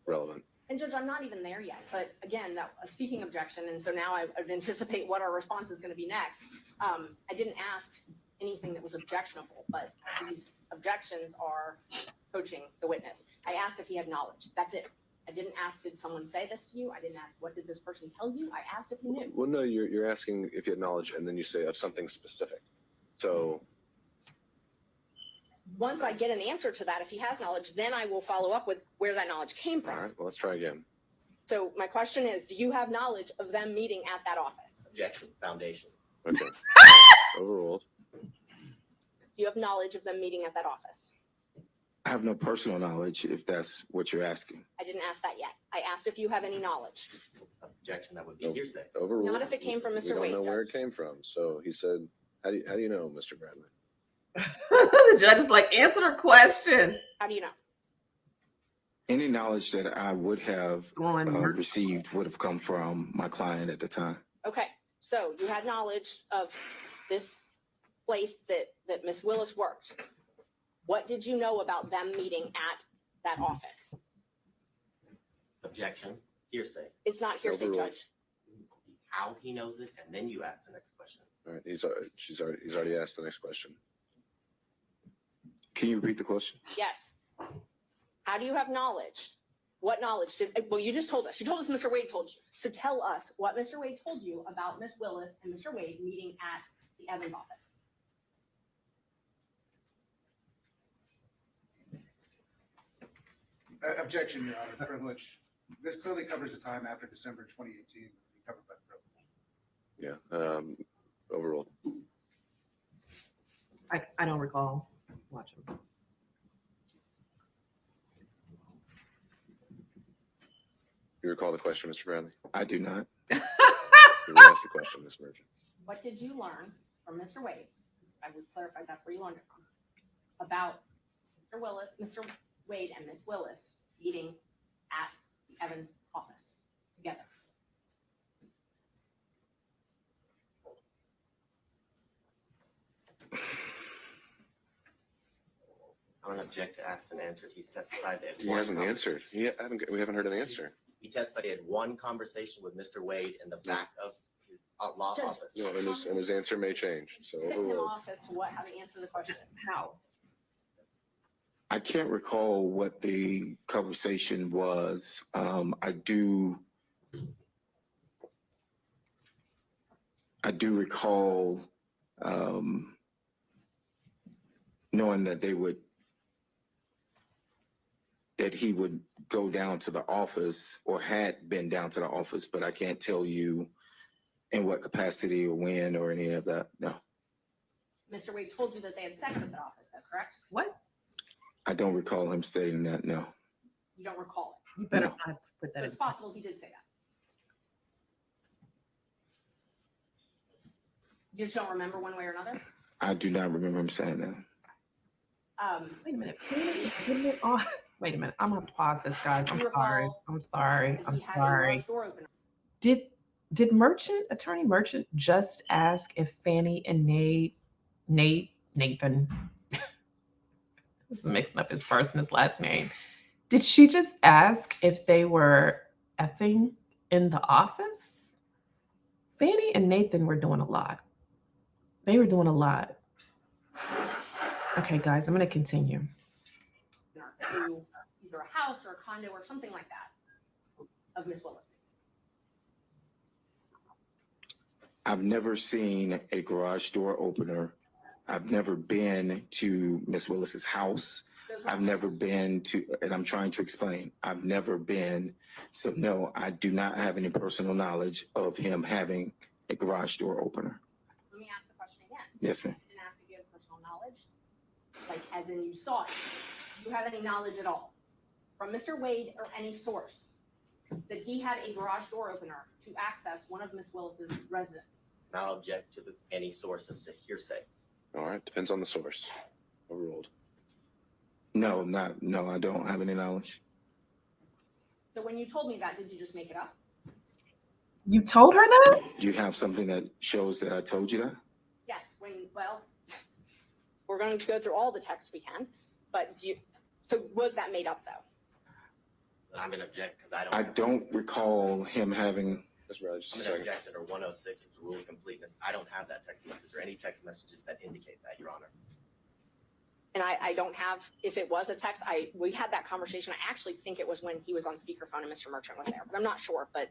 relevant. And Judge, I'm not even there yet, but again, that a speaking objection, and so now I anticipate what our response is going to be next. I didn't ask anything that was objectionable, but these objections are coaching the witness. I asked if he had knowledge. That's it. I didn't ask, did someone say this to you? I didn't ask, what did this person tell you? I asked if he knew. Well, no, you're asking if you had knowledge, and then you say of something specific. So once I get an answer to that, if he has knowledge, then I will follow up with where that knowledge came from. all right, well, let's try again. So my question is, do you have knowledge of them meeting at that office? Objection, foundation. Okay. Overruled. You have knowledge of them meeting at that office? I have no personal knowledge, if that's what you're asking. I didn't ask that yet. I asked if you have any knowledge. Objection, that would be hearsay. Overruled. Not if it came from Mr. We don't Wade, know where Judge. it came from. So he said, how do you know, Mr. Bradley? The judge is like, answer the question. How do you know? Any knowledge that I would have received would have come from my client at the time. Okay, so you had knowledge of this place that Miss Willis worked. What did you know about them meeting at that office? Objection, hearsay. It's not hearsay, Overruled. Judge. How he knows it, and then you ask the next question. All right, he's already asked the next question. Can you repeat the question? Yes. How do you have knowledge? What knowledge did, well, you just told us. You told us Mr. Wade told you. So tell us what Mr. Wade told you about Miss Willis and Mr. Wade meeting at the Evans office. Objection, Your Honor, privilege. This clearly covers the time after December 2018, covered by the privilege. Yeah, overruled. I don't recall watching. You recall the question, Mr. Bradley? I do not. You asked the question, Ms. Merchant. What did you learn from Mr. Wade? I would clarify that's where you learned it from. About Mr. Wade and Miss Willis meeting at the Evans office together. I don't object to asked and answered. He's testified that He hasn't answered. We haven't heard an answer. He testified he had one conversation with Mr. Wade in the back of his law Judge, office. No, and his answer may change. So Tip him overruled. off as to how to answer the question. How? I can't recall what the conversation was. I do recall knowing that he would go down to the office or had been down to the office, but I can't tell you in what capacity or when or any of that. No, Mr. Wade told you that they had sex at the office, is that correct? What? I don't recall him stating that. No. You don't recall it. You better No. not put that But in. it's possible he did say that. You just don't remember one way or another? I do not remember him saying that. Wait a minute. Wait a minute. I'm gonna have to pause this, guys. I'm You sorry. recall I'm sorry. that I'm he had a sorry. garage door open. Did Attorney Merchant just ask if Fannie and Nathan this is mixing up his first and his last name. Did she just ask if they were effing in the office? Fannie and Nathan were doing a lot. They were doing a lot. Okay, guys, I'm going to continue. To either a house or a condo or something like that of Miss Willis's. I've never seen a garage door opener. I've never been to Miss Willis's house. I've never been to, and I'm trying to explain, I've never been. So no, I do not have any personal knowledge of him having a garage door opener. Let me ask the question again. Yes, ma'am. I didn't ask if you had personal knowledge, like as in you saw it. Do you have any knowledge at all? from Mr. Wade or any source that he had a garage door opener to access one of Miss Willis's residence? And I'll object to any source as to hearsay. All right, depends on the source. Overruled. No, I don't have any knowledge. So when you told me that, did you just make it up? You told her that? Do you have something that shows that I told you that? Yes, we're going to go through all the texts we can, but so was that made up though? I'm going to object because I don't. I don't recall him having. Mr. Riley, just a I'm going to second. object under 106 is the rule of completeness. I don't have that text message or any text messages that indicate that, Your Honor. And I don't have, if it was a text, we had that conversation. I actually think it was when he was on speakerphone and Mr. Merchant was there, but I'm not sure. But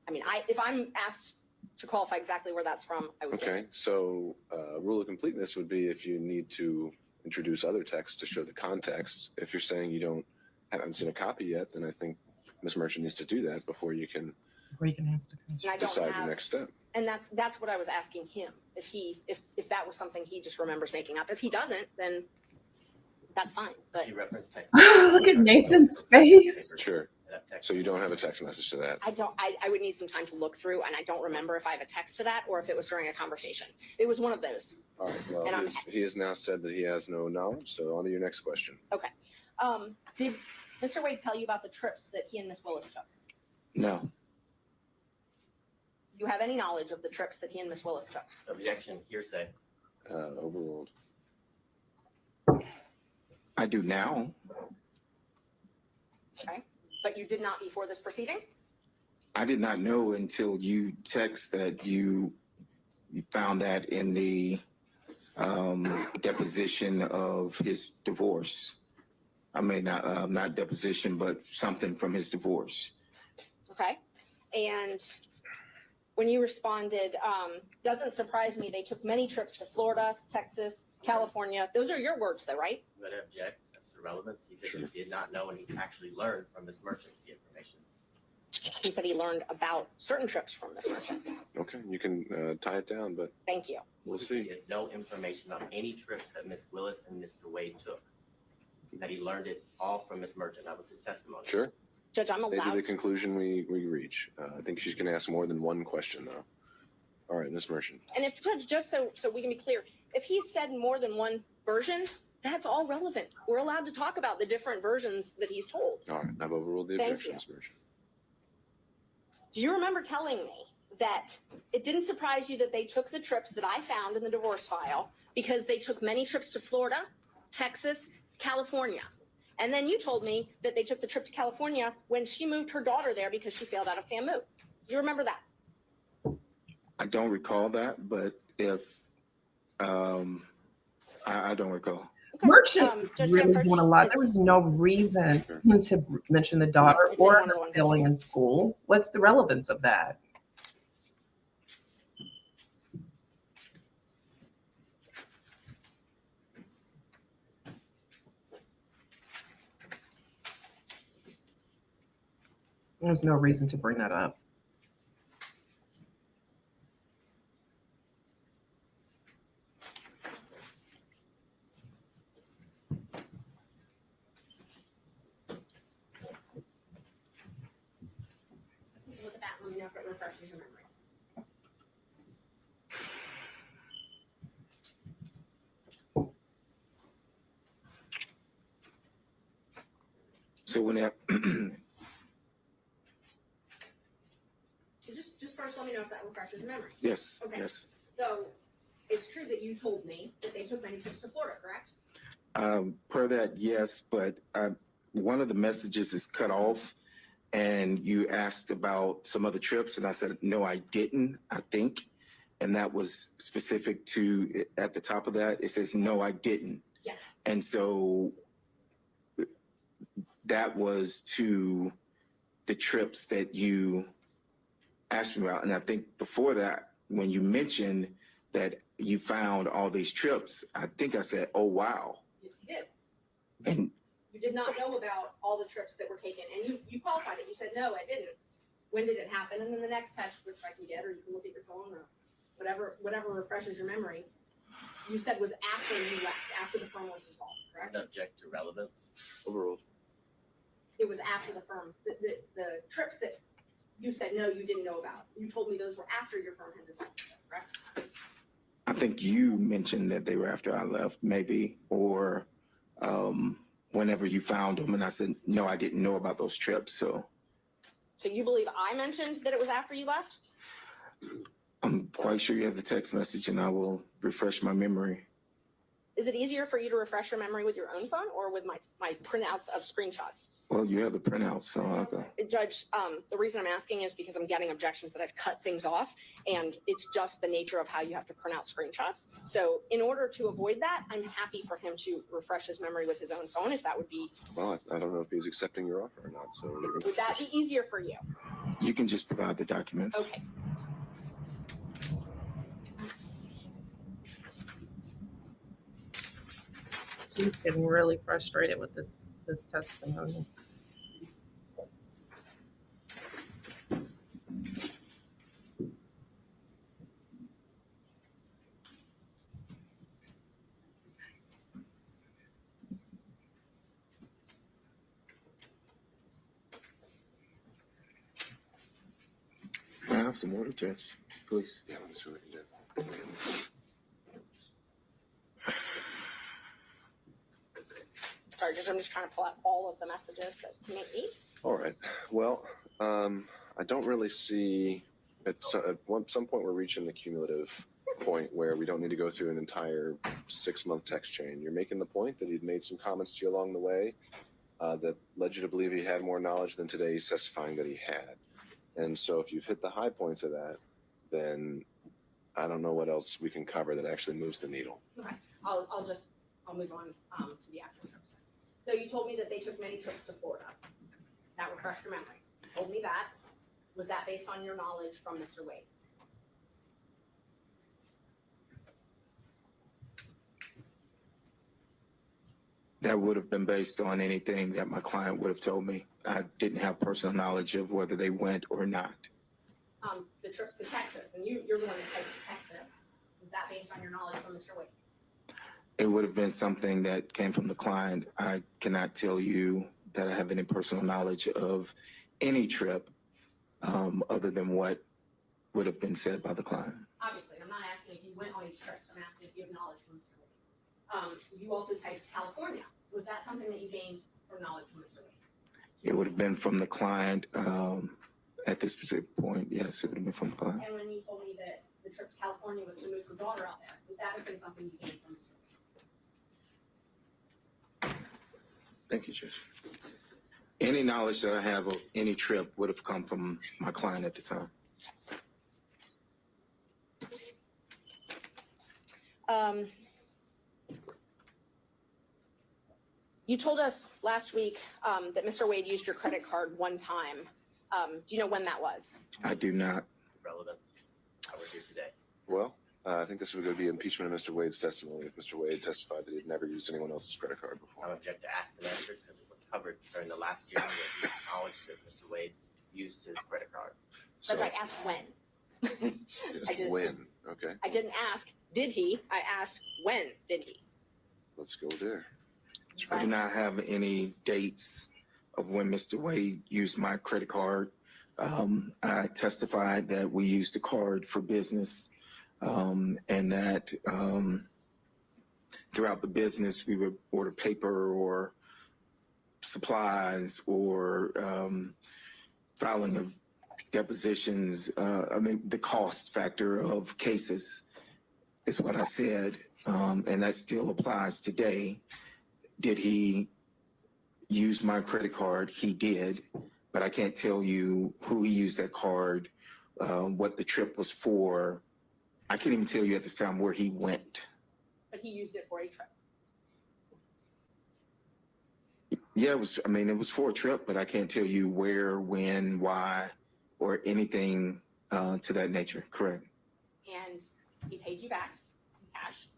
I mean, if I'm asked to qualify exactly where that's from, I would. Okay, so rule of completeness would be if you need to introduce other text to show the context. If you're saying you haven't seen a copy yet, then I think Ms. Merchant needs to do that before you can decide the next step. And that's what I was asking him. If that was something he just remembers making up. If he doesn't, then that's fine. But She referenced text Look at Nathan's face. Sure. So you don't have a text message to that? I would need some time to look through, and I don't remember if I have a text to that or if it was during a conversation. It was one of those. All right, well, he has now said that he has no knowledge, so on to your next question. Okay. Did Mr. Wade tell you about the trips that he and Miss Willis took? No. Do you have any knowledge of the trips that he and Miss Willis took? Objection, hearsay. Overruled. I do now. Okay. But you did not before this proceeding? I did not know until you text that you found that in the deposition of his divorce. I mean, not deposition, but something from his divorce. Okay. And when you responded, doesn't surprise me, they took many trips to Florida, Texas, California. Those are your words though, right? I'm going to object as to relevance. He said Sure. he did not know and he actually learned from Ms. Merchant the information. He said he learned about certain trips from Miss Merchant. Okay, you can tie it down, but Thank you. we'll He see. had no information on any trips that Ms. Willis and Mr. Wade took. That he learned it all from Ms. Merchant. That was his testimony. Sure. Judge, I'm Maybe allowed the conclusion we reach. I think she's going to ask more than one question, though. All right, Ms. Merchant. And if Judge, just so we can be clear, if he said more than one version, that's all relevant. We're allowed to talk about the different versions that he's told. All right, I've overruled the Thank objection, you. Ms. Merchant. Do you remember telling me that it didn't surprise you that they took the trips that I found in the divorce file because they took many trips to Florida, Texas, California? And then you told me that they took the trip to California when she moved her daughter there because she failed out of FAMU. Do you remember that? I don't recall that, but if I don't recall. Merchant Judge really Danforth, doing a lot. it's- There was no reason to mention the daughter It's in or one of the ones. failing in school. What's the relevance of that? There's no reason to bring that up. Look at that. Let me know if it refreshes your memory. So when that, Just first let me know if that refreshes your memory. yes, Okay. yes. So it's true that you told me that they took many trips to Florida, correct? Per that, yes, but one of the messages is cut off, and you asked about some other trips, and I said, no, I didn't, I think. And that was specific to, at the top of that, it says, no, I didn't. Yes. And so that was to the trips that you asked me about. And I think before that, when you mentioned that you found all these trips, I think I said, oh, wow. Yes, you did. And You did not know about all the trips that were taken, and you qualified it. You said, no, I didn't. When did it happen? And then the next text, which I can get, or you can look at your phone, or whatever refreshes your memory, you said was after you left, after the phone was dissolved, I'm correct? going to object to relevance. Overruled. it was after the firm, the trips that you said, no, you didn't know about. You told me those were after your firm had decided, correct? I think you mentioned that they were after I left, maybe, or whenever you found them, and I said, no, I didn't know about those trips. So you believe I mentioned that it was after you left? I'm quite sure you have the text message, and I will refresh my memory. Is it easier for you to refresh your memory with your own phone or with my printouts of screenshots? Well, you have the printout, so I'll go. Judge, the reason I'm asking is because I'm getting objections that I've cut things off, and it's just the nature of how you have to print out screenshots. So in order to avoid that, I'm happy for him to refresh his memory with his own phone, if that would be. Well, I don't know if he's accepting your offer or not. So Would that be easier for you? You can just provide the documents. Okay. He's getting really frustrated with this testimony. I have some water, Judge, please. yeah, let me see what we can do. Sorry, Judge, I'm just trying to pull out all of the messages that you may need. All right. Well, I don't really see at some point we're reaching the cumulative point where we don't need to go through an entire 6-month text chain. You're making the point that he'd made some comments to you along the way that led you to believe he had more knowledge than today he's testifying that he had. And so if you've hit the high points of that, then I don't know what else we can cover that actually moves the needle. Okay, I'll move on to the actual trips. So you told me that they took many trips to Florida. That refreshed your memory. You told me that. Was that based on your knowledge from Mr. Wade? That would have been based on anything that my client would have told me. I didn't have personal knowledge of whether they went or not. The trips to Texas, and you're the one that typed to Texas. Was that based on your knowledge from Mr. Wade? It would have been something that came from the client. I cannot tell you that I have any personal knowledge of any trip other than what would have been said by the client. Obviously, I'm not asking if you went on these trips. I'm asking if you have knowledge from Mr. Wade. You also typed California. Was that something that you gained from knowledge from Mr. Wade? It would have been from the client at this specific point. Yes, it would have been from the client. And when you told me that the trip to California was to move your daughter out there, would that have been something you gained from Mr. Wade? Thank you, Judge. Any knowledge that I have of any trip would have come from my client at the time. You told us last week that Mr. Wade used your credit card one time. Do you know when that was? I do not. Relevance. How we're here today. Well, I think this would go to be impeachment of Mr. Wade's testimony if Mr. Wade testified that he had never used anyone else's credit card before. I object to asked and answered because it was covered during the last year where he acknowledged that Mr. Wade used his credit card. So, Judge, I asked when. just I didn't- when, okay? I didn't ask, did he? I asked, when did he? Let's go there. I do not have any dates of when Mr. Wade used my credit card. I testified that we used the card for business and that throughout the business we would order paper or supplies or filing of depositions. I mean, the cost factor of cases is what I said, and that still applies today. Did he use my credit card? He did, but I can't tell you who he used that card, what the trip was for. I can't even tell you at this time where he went. But he used it for a trip. Yeah, it was for a trip, but I can't tell you where, when, why, or anything to that nature. Correct. And he paid you back in cash.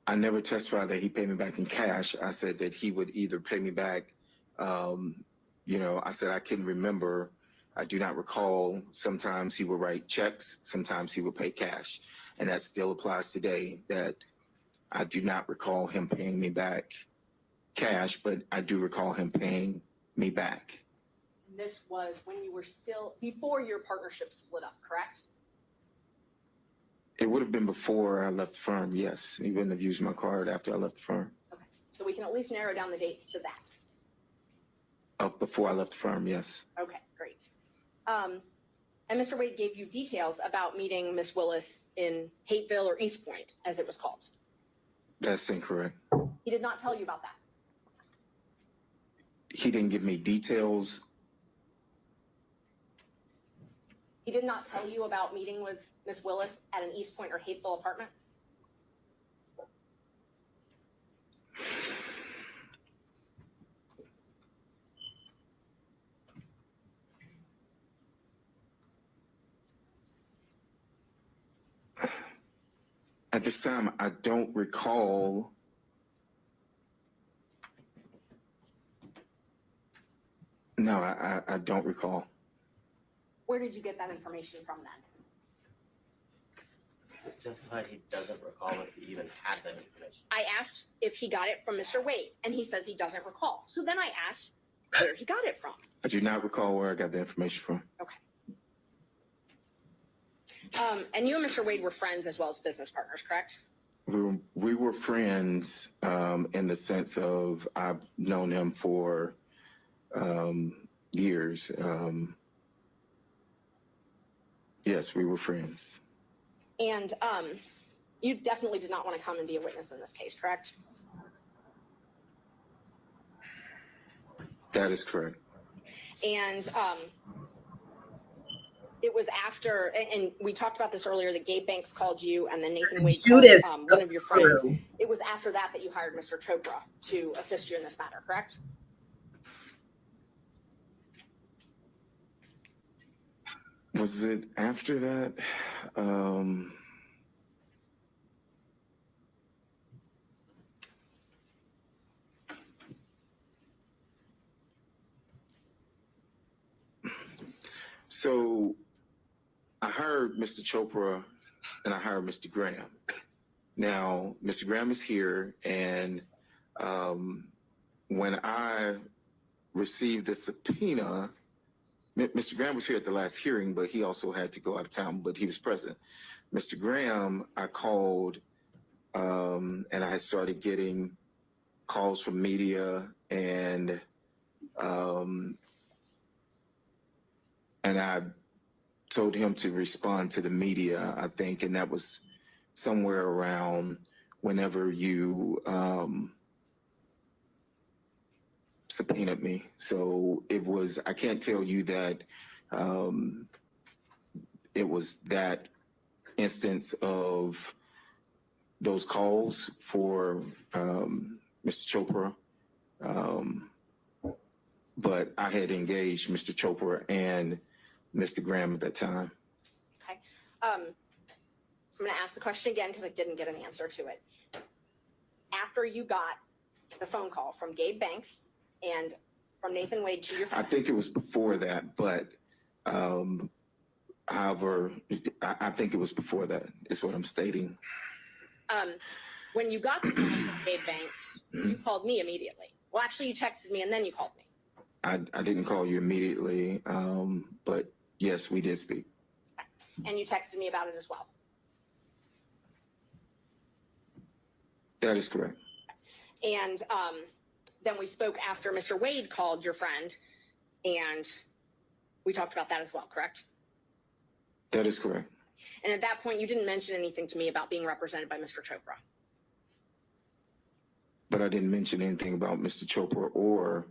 I never testified that he paid me back in cash. I said that he would either pay me back, I said I couldn't remember. I do not recall. Sometimes he would write checks. Sometimes he would pay cash. And that still applies today, that I do not recall him paying me back cash, but I do recall him paying me back. And this was when you were still, before your partnership split up, correct? It would have been before I left the firm, yes. He wouldn't have used my card after I left the firm. Okay, so we can at least narrow down the dates to that. Of before I left the firm, yes. Okay, great. And Mr. Wade gave you details about meeting Miss Willis in Hateville or East Point, as it was called. That's incorrect. He did not tell you about that. He didn't give me details. He did not tell you about meeting with Miss Willis at an East Point or Hateville apartment? At this time, I don't recall. No, I don't recall. Where did you get that information from then? He's testified he doesn't recall if he even had that information. I asked if he got it from Mr. Wade, and he says he doesn't recall. So then I asked where he got it from. I do not recall where I got the information from. Okay. And you and Mr. Wade were friends as well as business partners, correct? We were friends in the sense of I've known him for years. Yes, we were friends. And you definitely did not want to come and be a witness in this case, correct? That is correct. And it was after, and we talked about this earlier, that Gabe Banks called you and then Nathan Wade called one of your friends. It was after that that you hired Mr. Chopra to assist you in this matter, correct? Was it after that? So I hired Mr. Chopra and I hired Mr. Graham. Now, Mr. Graham is here, and when I received the subpoena, Mr. Graham was here at the last hearing, but he also had to go out of town, but he was present. Mr. Graham, I called, and I had started getting calls from media, and I told him to respond to the media, I think, and that was somewhere around whenever you subpoenaed me. So it was, I can't tell you that it was that instance of those calls for Mr. Chopra, but I had engaged Mr. Chopra and Mr. Graham at that time. Okay. I'm going to ask the question again because I didn't get an answer to it. After you got the phone call from Gabe Banks and from Nathan Wade to your friend, I think it was before that, but however, I think it was before that is what I'm stating. when you got the call from Gabe Banks, you called me immediately. Well, actually, you texted me and then you called me. I didn't call you immediately, but yes, we did speak. And you texted me about it as well. That is correct. And then we spoke after Mr. Wade called your friend, and we talked about that as well, correct? That is correct. And at that point, you didn't mention anything to me about being represented by Mr. Chopra. But I didn't mention anything about Mr. Chopra or,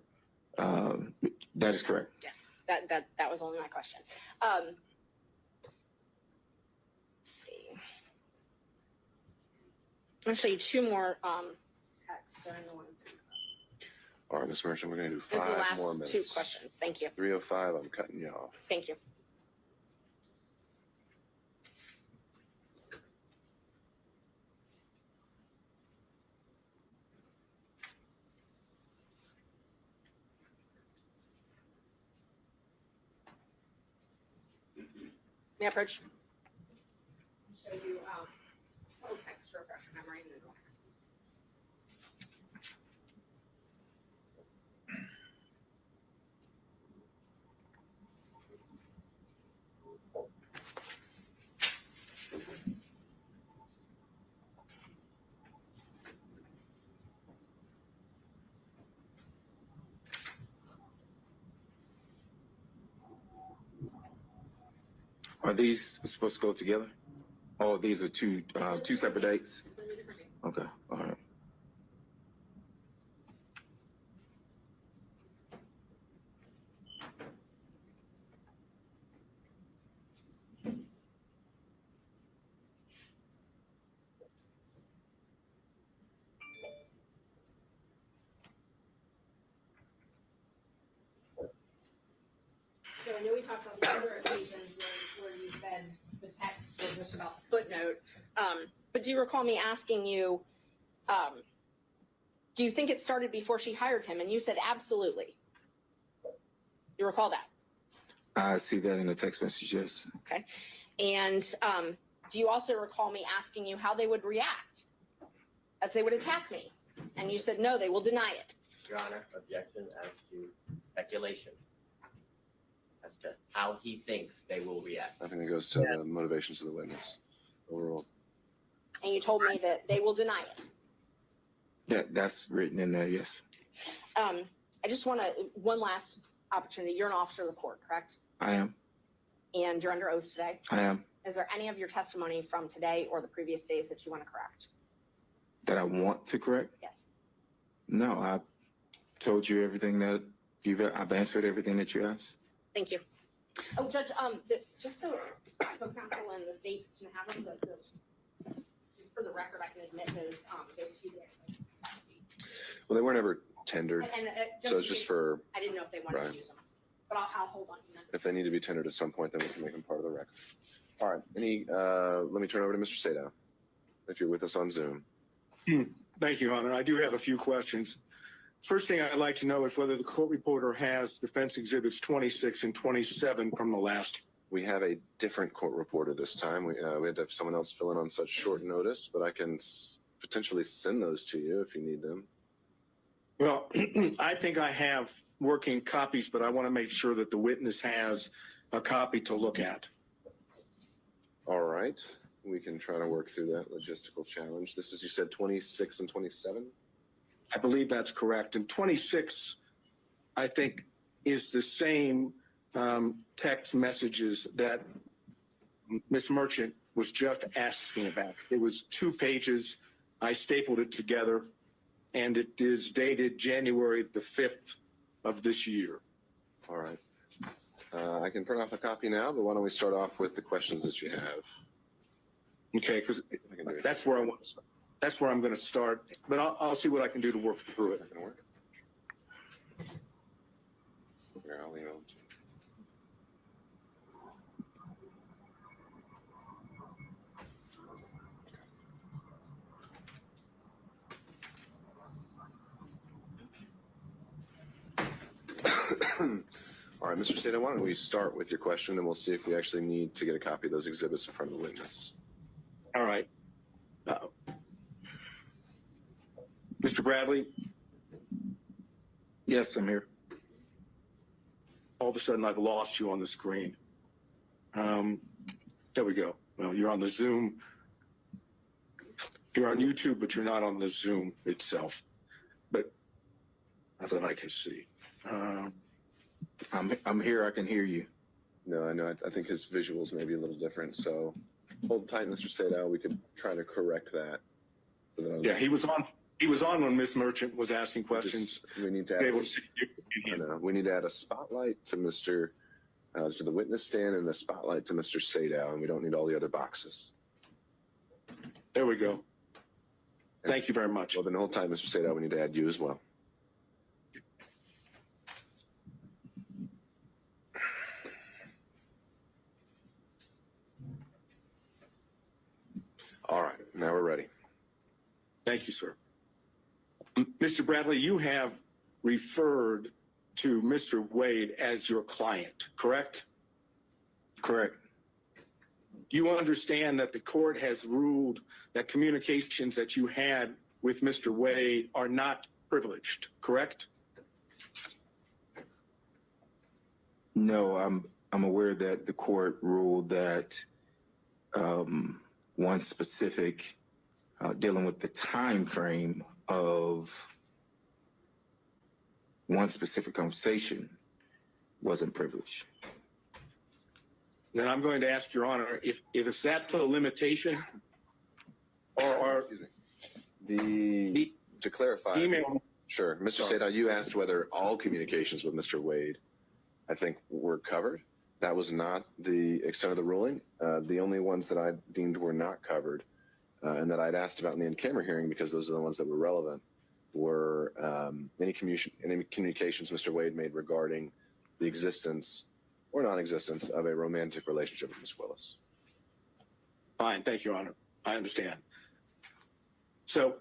that is correct. Yes, that was only my question. Let's see. I'm going to show you two more texts. All right, Ms. Merchant, we're going to do This is the 5 more last minutes. 2 questions. Thank you. 3:05, I'm cutting you off. Thank you. May I approach? Show you a little text to refresh your memory. And then we'll- Are these supposed to go together? Oh, these are two separate dates? Okay, all right. So I know we talked about the other occasions where you said the text was just about the footnote. But do you recall me asking you, do you think it started before she hired him? And you said absolutely. You recall that? I see that in the text message, yes. Okay. And do you also recall me asking you how they would react if they would attack me? And you said, no, they will deny it. Your Honor, objection as to speculation as to how he thinks they will react. I think it goes to the motivations of the witness overall. And you told me that they will deny it. That's written in there, yes. I just want to, one last opportunity. You're an officer of the court, correct? I am. And you're under oath today? I am. Is there any of your testimony from today or the previous days that you want to correct? That I want to correct? Yes. No, I told you everything that I've answered everything that you asked. Thank you. Oh, Judge, just so co-counsel and the state can have them, those, for the record, I can admit those two there. Well, they weren't ever tendered, And so it's just for, I didn't know if they wanted right. to use them, but I'll hold on to them. if they need to be tendered at some point, then we can make them part of the record. All right, let me turn over to Mr. Sadow, if you're with us on Zoom. Thank you, Honor. I do have a few questions. First thing I'd like to know is whether the court reporter has defense exhibits 26 and 27 from the last. We have a different court reporter this time. We had to have someone else fill in on such short notice, but I can potentially send those to you if you need them. Well, I think I have working copies, but I want to make sure that the witness has a copy to look at. All right, we can try to work through that logistical challenge. This is, you said 26 and 27? I believe that's correct. And 26, I think, is the same text messages that Ms. Merchant was just asking about. It was 2 pages. I stapled it together, and it is dated January the 5th of this year. All right. I can print off a copy now, but why don't we start off with the questions that you have? Okay, because that's where I want to start. That's where I'm going to start, but I'll see what I can do to work through it. Is that going to work? Here, I'll lean over to you. All right, Mr. Sadow, why don't we start with your question, and we'll see if we actually need to get a copy of those exhibits in front of the witness. All right. Mr. Bradley? Yes, I'm here. All of a sudden, I've lost you on the screen. There we go. Well, you're on the Zoom. You're on YouTube, but you're not on the Zoom itself. But not that I can see. I'm here. I can hear you. No, I know. I think his visuals may be a little different, so hold tight, Mr. Sadow. We could try to correct that. Yeah, he was on. He was on when Miss Merchant was asking questions. We need to add, we need to add a spotlight to to the witness stand and a spotlight to Mr. Sadow, and we don't need all the other boxes. There we go. Thank you very much. Well, then hold tight, Mr. Sadow. We need to add you as well. All right, now we're ready. Thank you, sir. Mr. Bradley, you have referred to Mr. Wade as your client, correct? Correct. You understand that the court has ruled that communications that you had with Mr. Wade are not privileged, correct? No, I'm aware that the court ruled that one specific dealing with the time frame of one specific conversation wasn't privileged. then I'm going to ask Your Honor, if it's that the limitation, or To clarify, email. sure, Mr. Sorry. Sada, you asked whether all communications with Mr. Wade, I think, were covered. That was not the extent of the ruling. The only ones that I deemed were not covered, and that I'd asked about in the in-camera hearing, because those are the ones that were relevant, were any communications Mr. Wade made regarding the existence or non-existence of a romantic relationship with Ms. Willis. Fine, thank you, Your Honor. I understand. So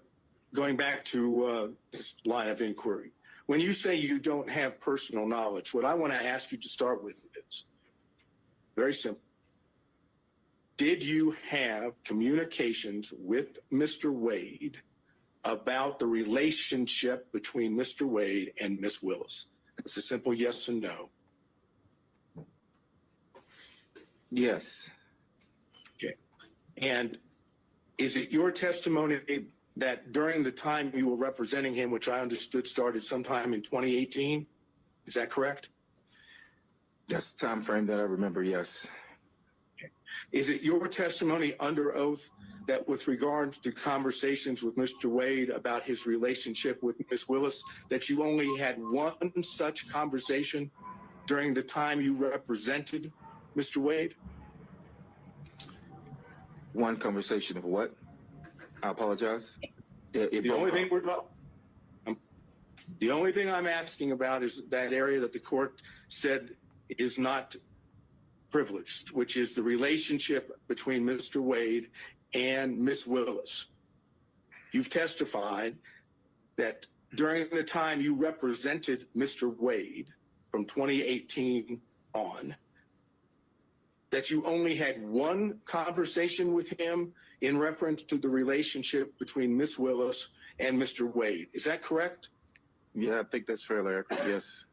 going back to this line of inquiry, when you say you don't have personal knowledge, what I want to ask you to start with is very simple. Did you have communications with Mr. Wade about the relationship between Mr. Wade and Ms. Willis? It's a simple yes and no. Yes. Okay. And is it your testimony that during the time you were representing him, which I understood started sometime in 2018, is that correct? That's the time frame that I remember, yes. Okay. Is it your testimony under oath that with regard to conversations with Mr. Wade about his relationship with Ms. Willis, that you only had one such conversation during the time you represented Mr. Wade? One conversation of what? I apologize. The only thing I'm asking about is that area that the court said is not privileged, which is the relationship between Mr. Wade and Ms. Willis. You've testified that during the time you represented Mr. Wade from 2018 on, that you only had one conversation with him in reference to the relationship between Ms. Willis and Mr. Wade. Is that correct? Yeah, I think that's fairly accurate, yes.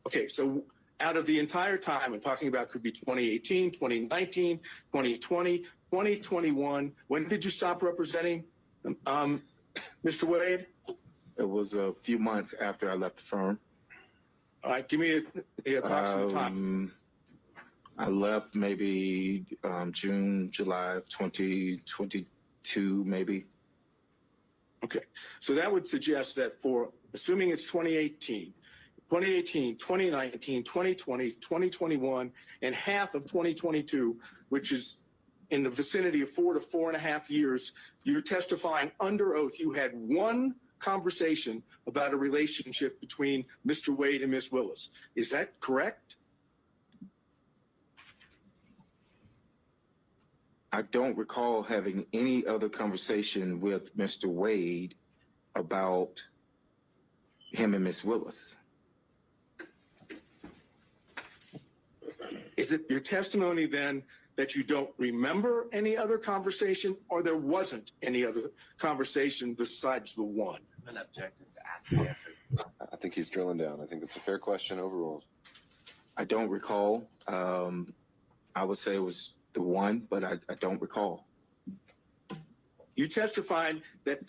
Okay, so out of the entire time, I'm talking about could be 2018, 2019, 2020, 2021. When did you stop representing Mr. Wade? It was a few months after I left the firm. All right, give me the approximate time. I left maybe June, July of 2022, maybe. Okay, so that would suggest that for, assuming it's 2018, 2019, 2020, 2021, and half of 2022, which is in the vicinity of 4 to 4.5 years, you're testifying under oath you had one conversation about a relationship between Mr. Wade and Ms. Willis. Is that correct? I don't recall having any other conversation with Mr. Wade about him and Ms. Willis. Is it your testimony then that you don't remember any other conversation, or there wasn't any other conversation besides the one? I'm going to object to ask the answer. I think he's drilling down. I think that's a fair question overruled. I don't recall. I would say it was the one, but I don't recall. You testified that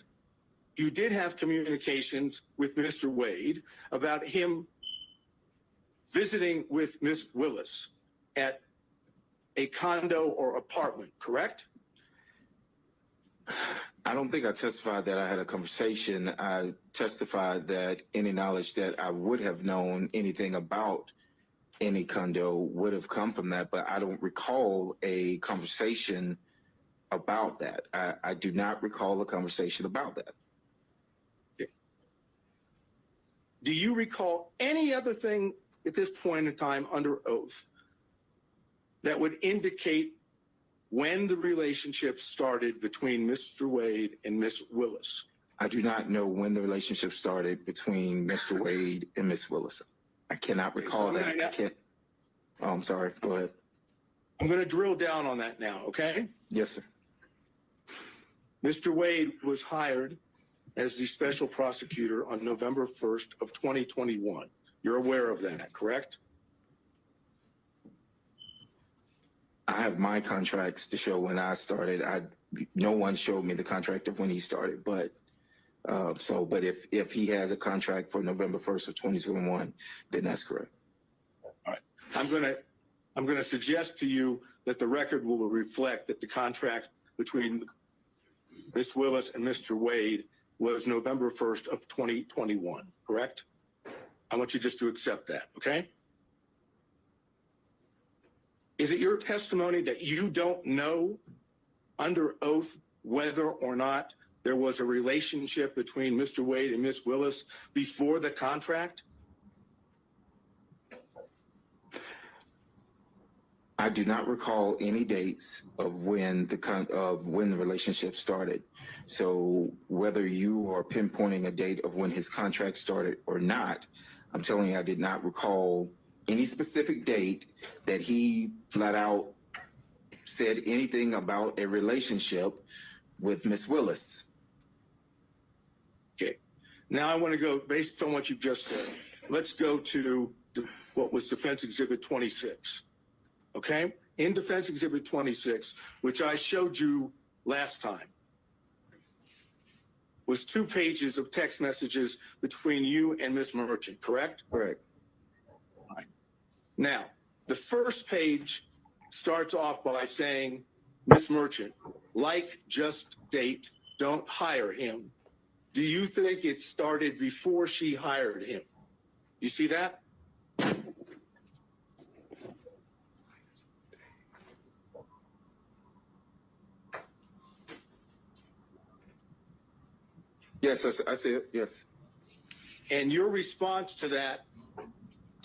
you did have communications with Mr. Wade about him visiting with Ms. Willis at a condo or apartment, correct? I don't think I testified that I had a conversation. I testified that any knowledge that I would have known anything about any condo would have come from that, but I don't recall a conversation about that. I do not recall a conversation about that. Okay. Do you recall any other thing at this point in time under oath that would indicate when the relationship started between Mr. Wade and Ms. Willis? I do not know when the relationship started between Mr. Wade and Ms. Willis. I cannot recall that. I can't. Oh, I'm sorry. Go ahead. I'm going to drill down on that now, okay? Yes, sir. Mr. Wade was hired as the special prosecutor on November 1st of 2021. You're aware of that, correct? I have my contracts to show when I started. No one showed me the contract of when he started, but but if he has a contract for November 1st of 2021, then that's correct. All right. I'm going to I'm going to suggest to you that the record will reflect that the contract between Ms. Willis and Mr. Wade was November 1st of 2021, correct? I want you just to accept that, okay? Is it your testimony that you don't know under oath whether or not there was a relationship between Mr. Wade and Ms. Willis before the contract? I do not recall any dates of when the relationship started. So whether you are pinpointing a date of when his contract started or not, I'm telling you, I did not recall any specific date that he flat out said anything about a relationship with Miss Willis. Okay. Now I want to go, based on what you've just said, let's go to what was Defense Exhibit 26. Okay? In Defense Exhibit 26, which I showed you last time, was 2 pages of text messages between you and Ms. Merchant, correct? Correct. All right. Now, the first page starts off by saying, Ms. Merchant, like, just date, don't hire him. Do you think it started before she hired him? You see that? Yes, I see it. Yes. And your response to that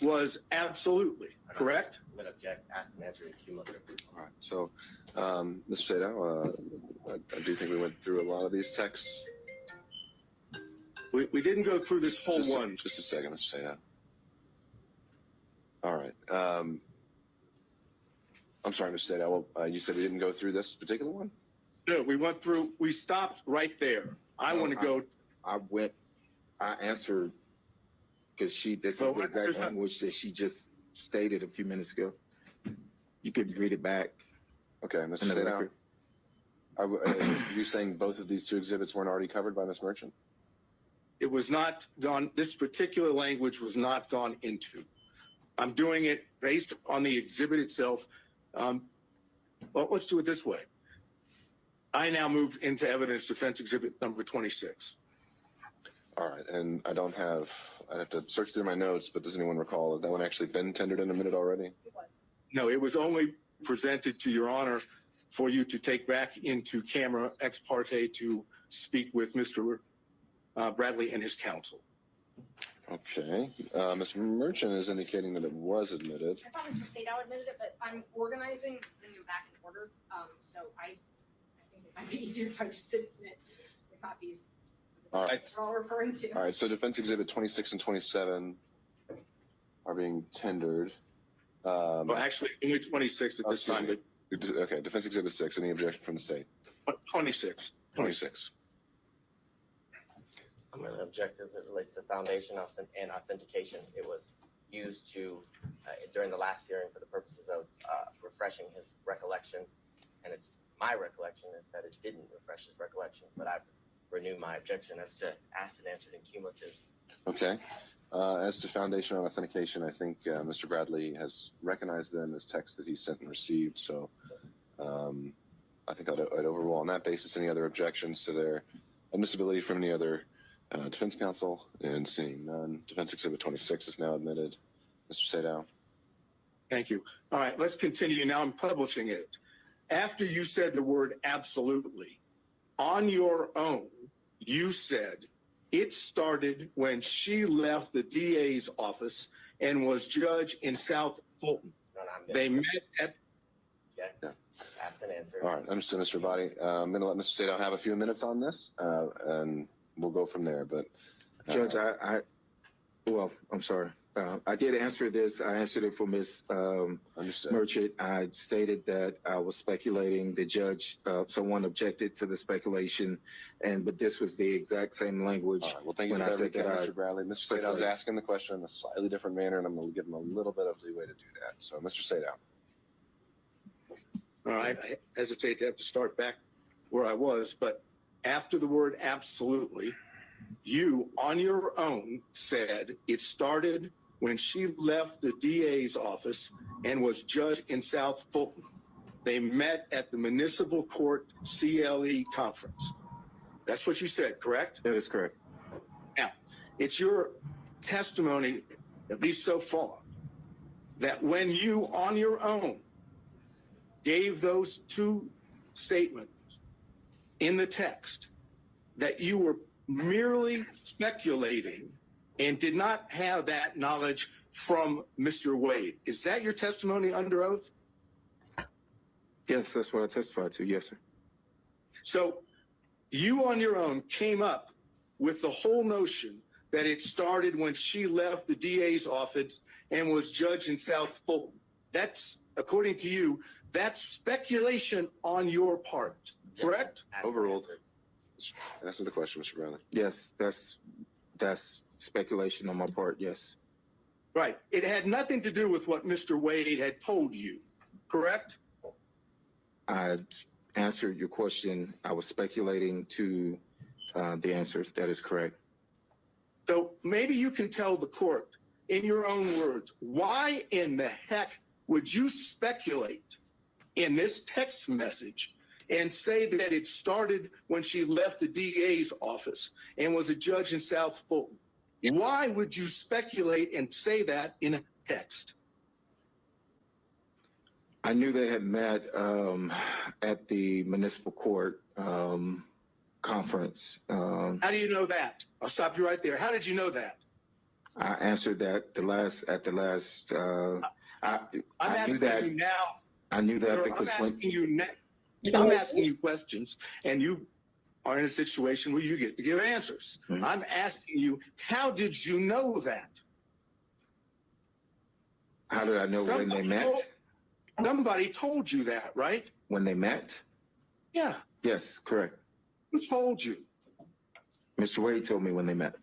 was absolutely, correct? I'm going to object, ask and answer in cumulative. All right. So, Mr. Sadow, I do think we went through a lot of these texts. We didn't go through this whole one. Just a second, Mr. Sadow. All right. I'm sorry, Mr. Sadow. You said we didn't go through this particular one? No, we stopped right there. I want to go. I answered because this is the exact language that she just stated a few minutes ago. You could read it back. Okay, Mr. Sadow. Are you saying both of these 2 exhibits weren't already covered by Ms. Merchant? It was not gone, this particular language was not gone into. I'm doing it based on the exhibit itself. Well, let's do it this way. I now move into evidence defense exhibit number 26. All right, and I'd have to search through my notes, but does anyone recall that one actually been tendered in a minute already? It was. No, it was only presented to your honor for you to take back into camera ex parte to speak with Mr. Bradley and his counsel. Okay, Ms. Merchant is indicating that it was admitted. I thought Mr. Sadow admitted it, but I'm organizing them back in order. So I think it might be easier if I just admit the copies. All right. We're all referring to. All right, so Defense Exhibit 26 and 27 are being tendered. Well, actually, only 26 at this time. But okay, Defense Exhibit 6, any objection from the state? 26. 26. I'm going to object as it relates to foundation and authentication. It was used to, during the last hearing for the purposes of refreshing his recollection. And it's my recollection is that it didn't refresh his recollection, but I renew my objection as to asked and answered in cumulative. Okay. As to foundation on authentication, I think Mr. Bradley has recognized them as texts that he sent and received. So I think I'd overrule on that basis any other objections to their admissibility from any other defense counsel, and seeing none. Defense Exhibit 26 is now admitted. Mr. Sadow. Thank you. All right, let's continue. Now I'm publishing it. After you said the word absolutely, on your own, you said it started when she left the DA's office and was judge in South Fulton. They met at... Yeah. Asked and answered. All right, understood, Mr. Body. I'm going to let Mr. Sadow have a few minutes on this, and we'll go from there. But Judge, I'm sorry. I did answer this. I answered it for Ms. Merchant. I stated that I was speculating. The judge, someone objected to the speculation, but this was the exact same language. All right, well, thank you for that, Mr. Bradley. Mr. Sadow is asking the question in a slightly different manner, and I'm going to give him a little bit of leeway to do that. So, Mr. Sadow. All right, I hesitate to have to start back where I was, but after the word absolutely, you on your own said it started when she left the DA's office and was judge in South Fulton. They met at the municipal court CLE conference. That's what you said, correct? That is correct. Now, it's your testimony, at least so far, that when you on your own gave those two statements in the text, that you were merely speculating and did not have that knowledge from Mr. Wade. Is that your testimony under oath? Yes, that's what I testified to. Yes, sir. So you on your own came up with the whole notion that it started when she left the DA's office and was judge in South Fulton. That's, according to you, that's speculation on your part, correct? Overruled. Answer the question, Mr. Bradley. Yes, that's speculation on my part. Yes. Right. It had nothing to do with what Mr. Wade had told you, correct? I answered your question. I was speculating to the answer. That is correct. So maybe you can tell the court in your own words, why in the heck would you speculate in this text message and say that it started when she left the DA's office and was a judge in South Fulton? Why would you speculate and say that in a text? I knew they had met at the municipal court conference. How do you know that? I'll stop you right there. How did you know that? I answered that at the last. I knew that. You now. I knew that Sir, because I'm asking you questions, and you are in a situation where you get to give answers. Mm-hmm. I'm asking you, how did you know that? How did I know when they met? Somebody told you that, right? When they met? Yeah. Yes, correct. Who told you? Mr. Wade told me when they met.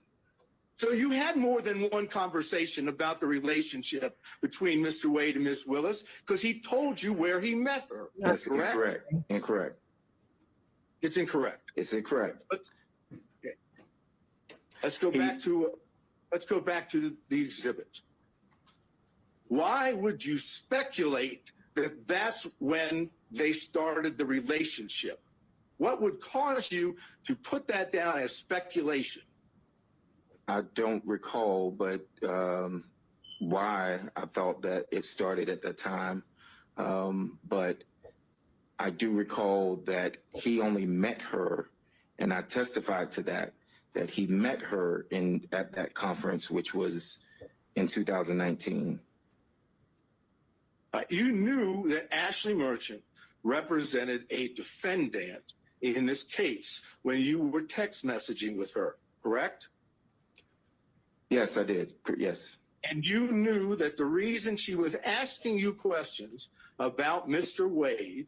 So you had more than one conversation about the relationship between Mr. Wade and Ms. Willis because he told you where he met her. That's correct? incorrect. Incorrect. It's incorrect. It's incorrect. Okay. Let's go back to the exhibit. Why would you speculate that that's when they started the relationship? What would cause you to put that down as speculation? I don't recall, but why I thought that it started at that time. But I do recall that he only met her, and I testified to that he met her at that conference, which was in 2019. You knew that Ashley Merchant represented a defendant in this case when you were text messaging with her, correct? Yes, I did. Yes. And you knew that the reason she was asking you questions about Mr. Wade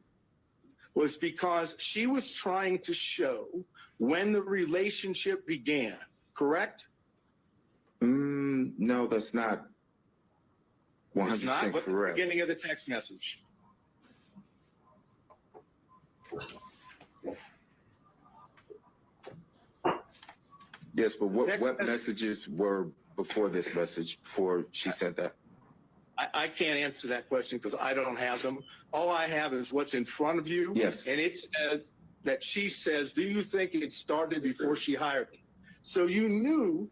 was because she was trying to show when the relationship began, correct? No, that's not 100% It's not, but correct. the beginning of the text message. Yes, but what messages were before this message, before she sent that? I can't answer that question because I don't have them. All I have is what's in front of you. Yes. And it says that she says, do you think it started before she hired me? So you knew,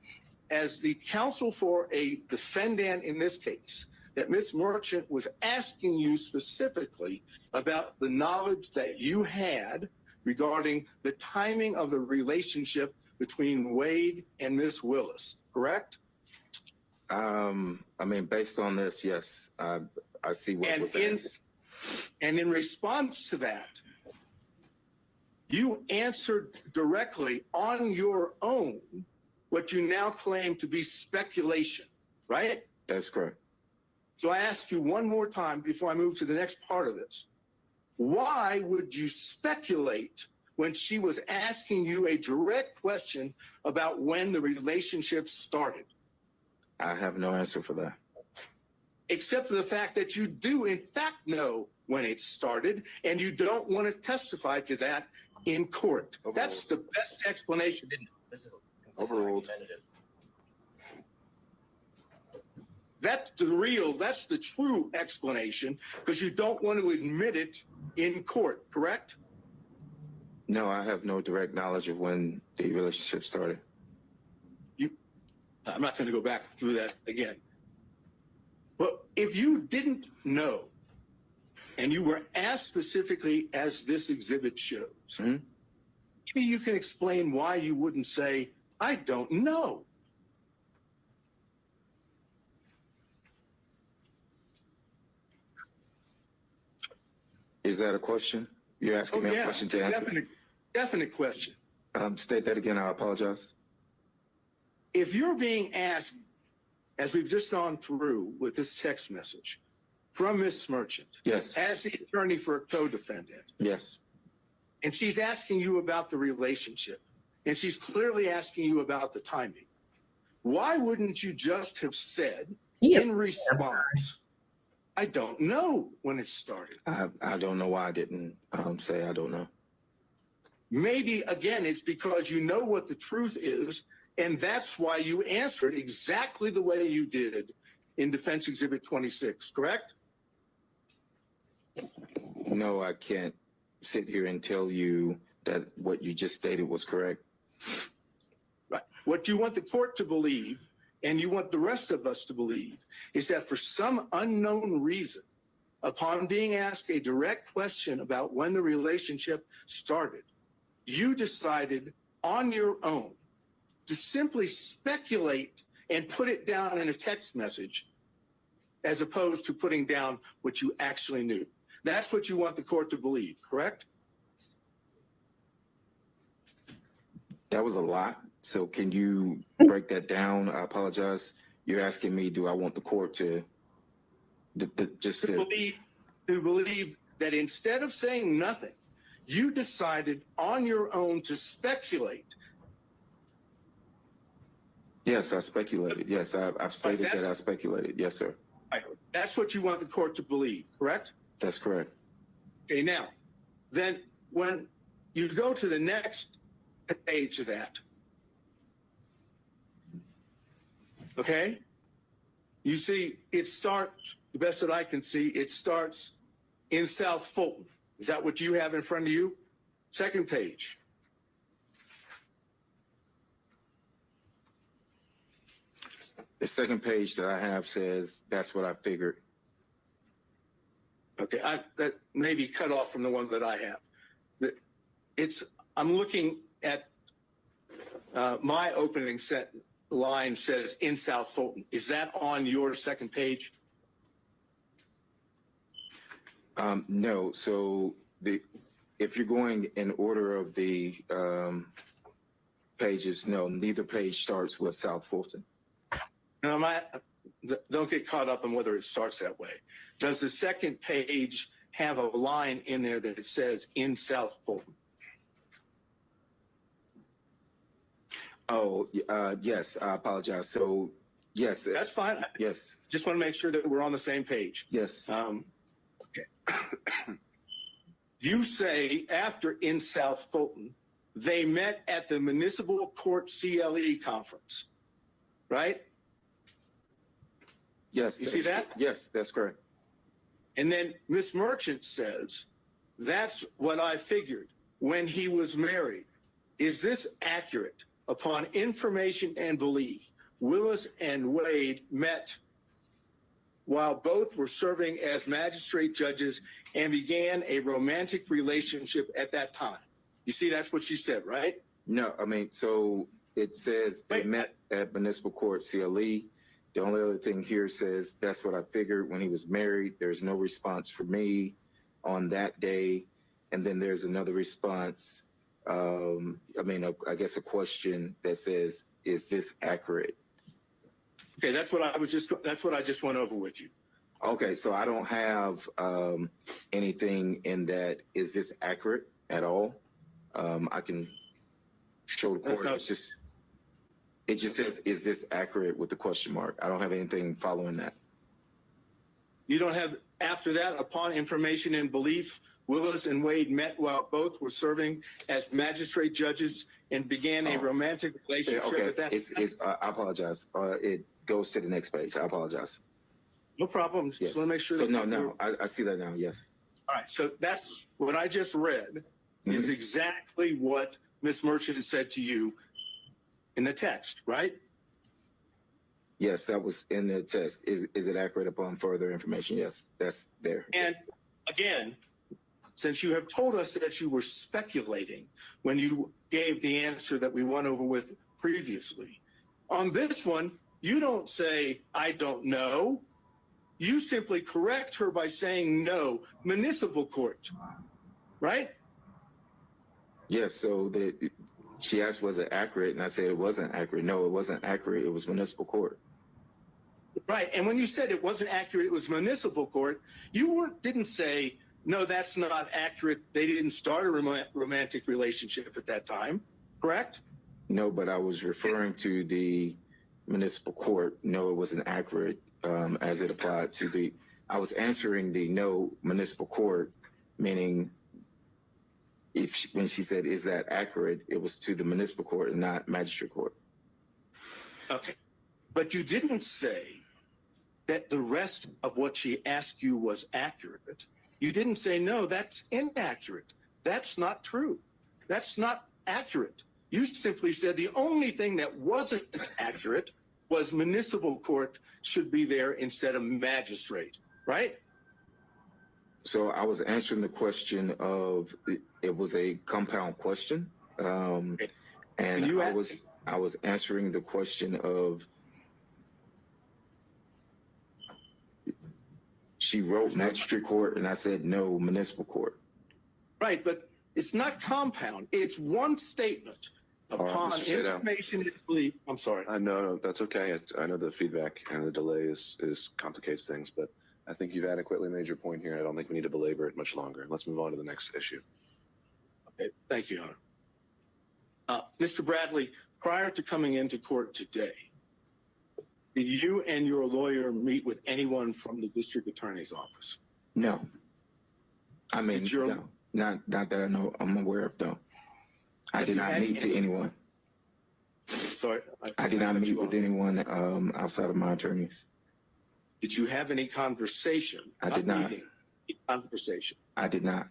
as the counsel for a defendant in this case, that Ms. Merchant was asking you specifically about the knowledge that you had regarding the timing of the relationship between Wade and Ms. Willis, correct? I mean, based on this, yes, I see what was asked. And in response to that, you answered directly on your own what you now claim to be speculation, right? That's correct. So I ask you one more time before I move to the next part of this. Why would you speculate when she was asking you a direct question about when the relationship started? I have no answer for that. Except for the fact that you do, in fact, know when it started, and you don't want to testify to that in court. Overruled. That's the best explanation, isn't it? This is Overruled. argumentative. That's the true explanation, because you don't want to admit it in court, correct? No, I have no direct knowledge of when the relationship started. I'm not going to go back through that again. But if you didn't know, and you were asked specifically as this exhibit shows, maybe you can explain why you wouldn't say, I don't know. Is that a question? You're asking me a question to answer? Definite question. State that again. I apologize. If you're being asked, as we've just gone through with this text message from Ms. Merchant, Yes. as the attorney for a co-defendant, Yes. and she's asking you about the relationship, and she's clearly asking you about the timing, why wouldn't you just have said in response, I don't know when it started? I don't know why I didn't say I don't know. Maybe, again, it's because you know what the truth is, and that's why you answered exactly the way you did in Defense Exhibit 26, correct? No, I can't sit here and tell you that what you just stated was correct. Right. What you want the court to believe, and you want the rest of us to believe, is that for some unknown reason, upon being asked a direct question about when the relationship started, you decided on your own to simply speculate and put it down in a text message as opposed to putting down what you actually knew. That's what you want the court to believe, correct? That was a lot. So can you break that down? I apologize. You're asking me, do I want the court to believe that instead of saying nothing, you decided on your own to speculate. Yes, I speculated. Yes, I've stated that I speculated. Yes, sir. Right. That's what you want the court to believe, correct? That's correct. Okay, now, then when you go to the next page of that, okay, you see it starts, the best that I can see, it starts in South Fulton. Is that what you have in front of you? Second page. The second page that I have says, that's what I figured. Okay, that may be cut off from the one that I have. I'm looking at my opening line says in South Fulton. Is that on your second page? No. So if you're going in order of the pages, no, neither page starts with South Fulton. No, don't get caught up on whether it starts that way. Does the second page have a line in there that it says in South Fulton? Oh, yes, I apologize. So, yes. That's fine. Yes. Just want to make sure that we're on the same page. Yes. Okay. You say after in South Fulton, they met at the Municipal Court CLE conference, right? Yes. You see that? Yes, that's correct. And then Ms. Merchant says, that's what I figured when he was married. Is this accurate? Upon information and belief, Willis and Wade met while both were serving as magistrate judges and began a romantic relationship at that time. You see, that's what she said, right? No, I mean, so it says they met at Municipal Court CLE. The only other thing here says that's what I figured when he was married. There's no response for me on that day. And then there's another response. I guess a question that says, is this accurate? Okay, that's what I just went over with you. Okay, so I don't have anything in that. Is this accurate at all? I can show the court. It just says, is this accurate with the question mark? I don't have anything following that. You don't have, after that, upon information and belief, Willis and Wade met while both were serving as magistrate judges and began a romantic relationship at that time? I apologize. It goes to the next page. I apologize. No problem. Yes. Just want to make sure. So that no, I see that now. Yes. All right. So that's what I just read is Mhm. exactly what Ms. Merchant had said to you in the text, right? Yes, that was in the text. Is it accurate upon further information? Yes, that's there. And again, since you have told us that you were speculating when you gave the answer that we went over with previously, on this one, you don't say, I don't know. You simply correct her by saying no, municipal court, right? Yes. So she asked, was it accurate? And I said it wasn't accurate. No, it wasn't accurate. It was municipal court. Right. And when you said it wasn't accurate, it was municipal court, you didn't say, no, that's not accurate. They didn't start a romantic relationship at that time, correct? No, but I was referring to the municipal court. No, it wasn't accurate as it applied to the. I was answering the no municipal court, meaning when she said, is that accurate? It was to the municipal court and not magistrate court. Okay. But you didn't say that the rest of what she asked you was accurate. You didn't say, no, that's inaccurate. That's not true. That's not accurate. You simply said the only thing that wasn't accurate was municipal court should be there instead of magistrate, right? So I was answering the question of, it was a compound question. And I was answering the question of, she wrote magistrate court and I said, no, municipal court. Right, but it's not compound. It's one statement upon information that believe. I'm sorry. No, that's okay. I know the feedback and the delay is complicates things, but I think you've adequately made your point here. I don't think we need to belabor it much longer. Let's move on to the next issue. Okay, thank you, Your Honor. Mr. Bradley, prior to coming into court today, did you and your lawyer meet with anyone from the district attorney's office? No. I mean, no. Not that I know, I'm aware of, no. I did not meet to anyone. Sorry. I did not meet with anyone outside of my attorneys. Did you have any conversation? I did not. Conversation. I did not.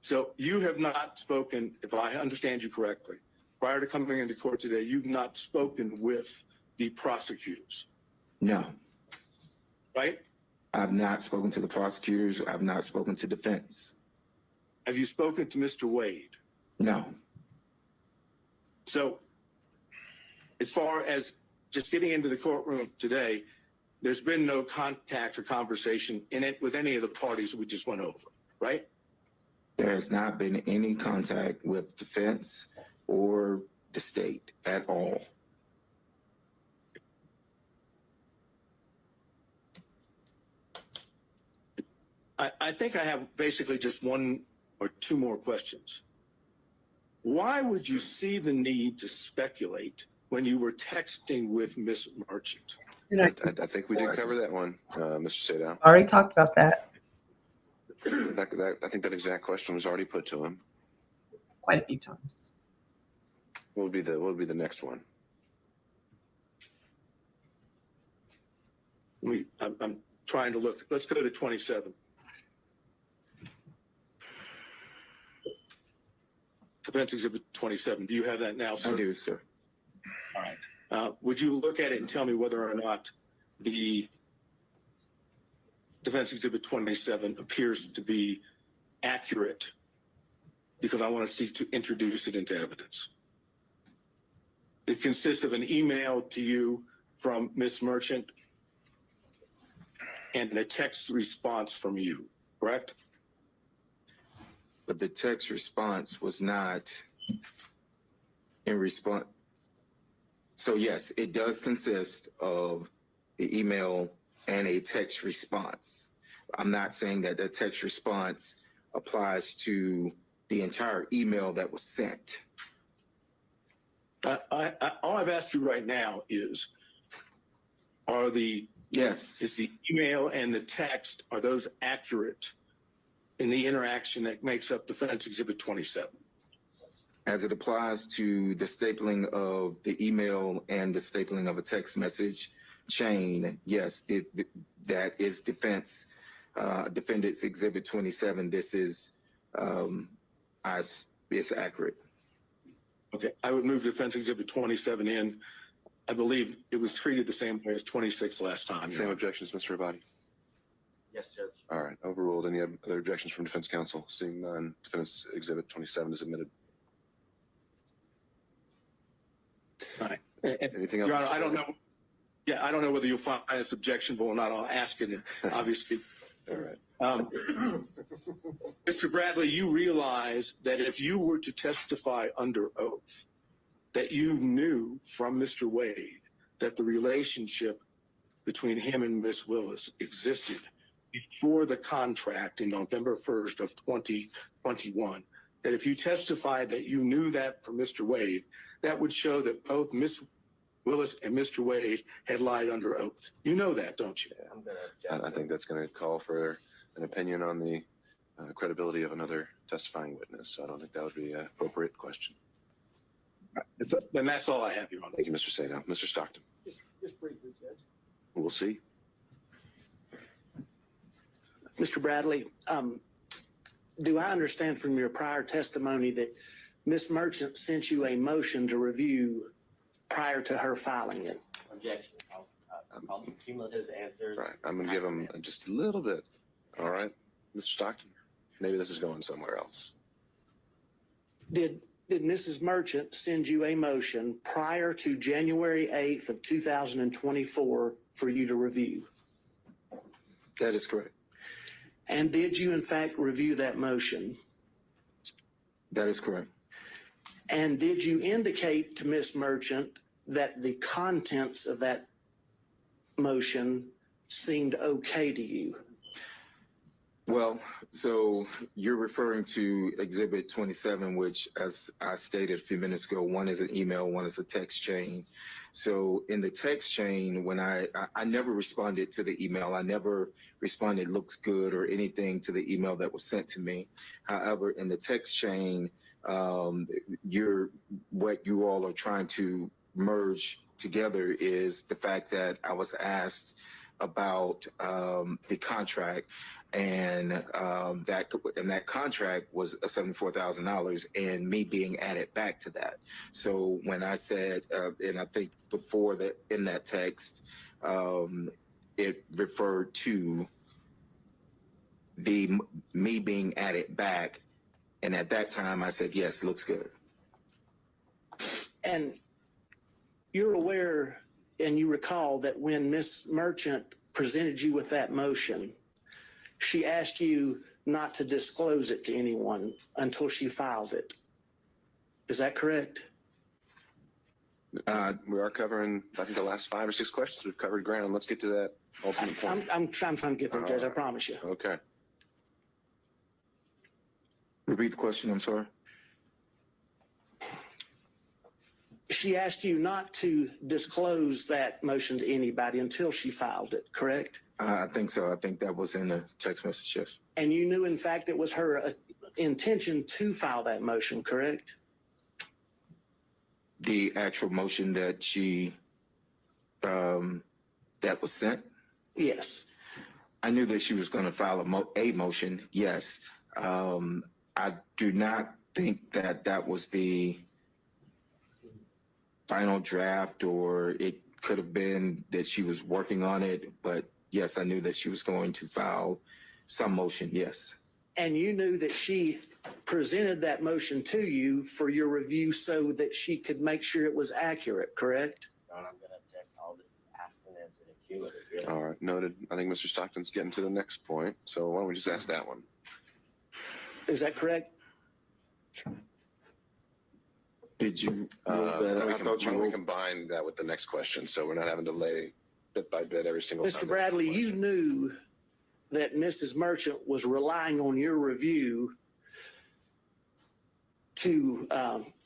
So you have not spoken, if I understand you correctly, prior to coming into court today, you've not spoken with the prosecutors? No. Right? I've not spoken to the prosecutors. I've not spoken to defense. Have you spoken to Mr. Wade? No. So as far as just getting into the courtroom today, there's been no contact or conversation in it with any of the parties we just went over, right? There has not been any contact with defense or the state at all. I think I have basically just one or two more questions. Why would you see the need to speculate when you were texting with Miss Merchant? I think we did cover that one, Mr. Sadow. Already talked about that I think that exact question was already put to him. quite a few times. What would be the next one? I'm trying to look. Let's go to 27. Defense Exhibit 27. Do you have that now, sir? I do, sir. All right. Would you look at it and tell me whether or not the Defense Exhibit 27 appears to be accurate? Because I want to seek to introduce it into evidence. It consists of an email to you from Miss Merchant and a text response from you, correct? But the text response was not in response. So yes, it does consist of the email and a text response. I'm not saying that the text response applies to the entire email that was sent. All I've asked you right now is, Yes. Is the email and the text, are those accurate in the interaction that makes up Defense Exhibit 27? As it applies to the stapling of the email and the stapling of a text message, chain, yes, that is Defendant's Exhibit 27. This is, it's accurate. Okay, I would move Defense Exhibit 27 in. I believe it was treated the same way as 26 last time. Same objections, Mr. Abadi? Yes, Judge. All right, overruled. Any other objections from defense counsel? Seeing none, Defense Exhibit 27 is admitted. All right. Anything else? Your Honor, I don't know. Yeah, I don't know whether you'll find this objectionable or not. I'll ask it, obviously. All right. Mr. Bradley, you realize that if you were to testify under oath, that you knew from Mr. Wade that the relationship between him and Miss Willis existed before the contract in November 1st of 2021, that if you testified that you knew that from Mr. Wade, that would show that both Miss Willis and Mr. Wade had lied under oath. You know that, don't you? I'm going to object. I think that's going to call for an opinion on the credibility of another testifying witness. So I don't think that would be an appropriate question. Then that's all I have, Your Honor. Thank you, Mr. Sato. Mr. Stockton. Just briefly, Judge. We'll see. Mr. Bradley, do I understand from your prior testimony that Ms. Merchant sent you a motion to review prior to her filing it? Objection. I'll some cumulative answers. Right. I'm going to give him just a little bit. All right, Mr. Stockton. Maybe this is going somewhere else. Did Mrs. Merchant send you a motion prior to January 8th of 2024 for you to review? That is correct. And did you in fact review that motion? That is correct. And did you indicate to Ms. Merchant that the contents of that motion seemed okay to you? Well, so you're referring to Exhibit 27, which, as I stated a few minutes ago, one is an email, one is a text chain. So in the text chain, when I never responded to the email, I never responded looks good or anything to the email that was sent to me. However, in the text chain, what you all are trying to merge together is the fact that I was asked about the contract, and that contract was $74,000, and me being added back to that. So when I said, and I think before that in that text, it referred to me being added back, and at that time I said yes, looks good. And you're aware and you recall that when Ms. Merchant presented you with that motion, she asked you not to disclose it to anyone until she filed it. Is that correct? We are covering, I think, the last 5 or 6 questions. We've covered ground. Let's get to that ultimate point. I'm trying to get there, Judge, I promise you. Okay. Repeat the question, I'm sorry. She asked you not to disclose that motion to anybody until she filed it, correct? I think so. I think that was in the text message, yes. And you knew, in fact, it was her intention to file that motion, correct? The actual motion that she, that was sent? Yes. I knew that she was going to file a motion, yes. I do not think that that was the final draft, or it could have been that she was working on it, but yes, I knew that she was going to file some motion, yes. And you knew that she presented that motion to you for your review so that she could make sure it was accurate, correct? I'm going to object. All this is asked and answered in cumulative. Really. All right, noted. I think Mr. Stockton's getting to the next point, so why don't we just ask that one? Is that correct? Did you? Why don't we combine that with the next question, so we're not having to lay bit by bit every single time. Mr. Bradley, you knew that Mrs. Merchant was relying on your review to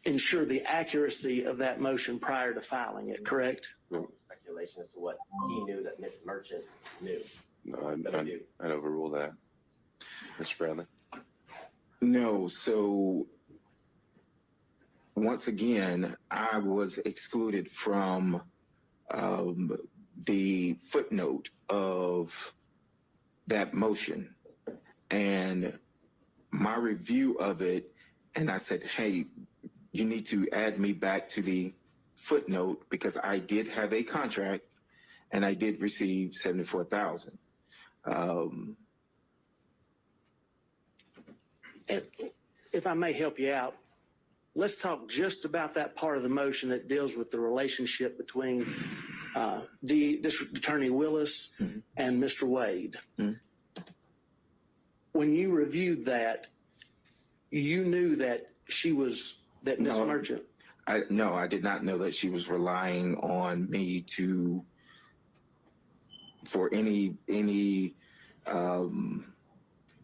ensure the accuracy of that motion prior to filing it, correct? Speculation as to what he knew that Miss Merchant knew. No, I'd overrule that. Mr. Bradley? No, so once again, I was excluded from the footnote of that motion and my review of it, and I said, hey, you need to add me back to the footnote because I did have a contract and I did receive $74,000. If I may help you out, let's talk just about that part of the motion that deals with the relationship between the District Attorney Willis and Mr. Wade. When you reviewed that, you knew that Ms. Merchant. No, I did not know that she was relying on me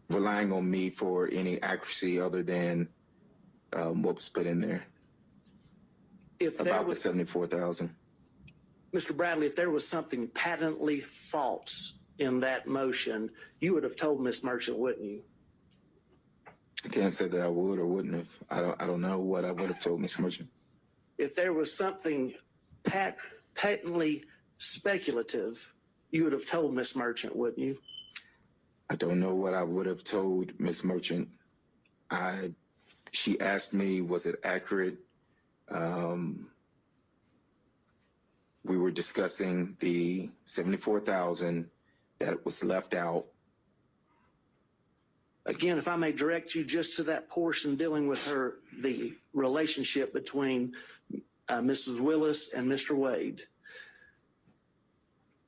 relying on me for any accuracy other than what was put in there about the 74,000. Mr. Bradley, if there was something patently false in that motion, you would have told Ms. Merchant, wouldn't you? I can't say that I would or wouldn't have. I don't know what I would have told Ms. Merchant. If there was something patently speculative, you would have told Ms. Merchant, wouldn't you? I don't know what I would have told Ms. Merchant. She asked me, was it accurate? We were discussing the 74,000 that was left out. Again, if I may direct you just to that portion dealing with the relationship between Mrs. Willis and Mr. Wade.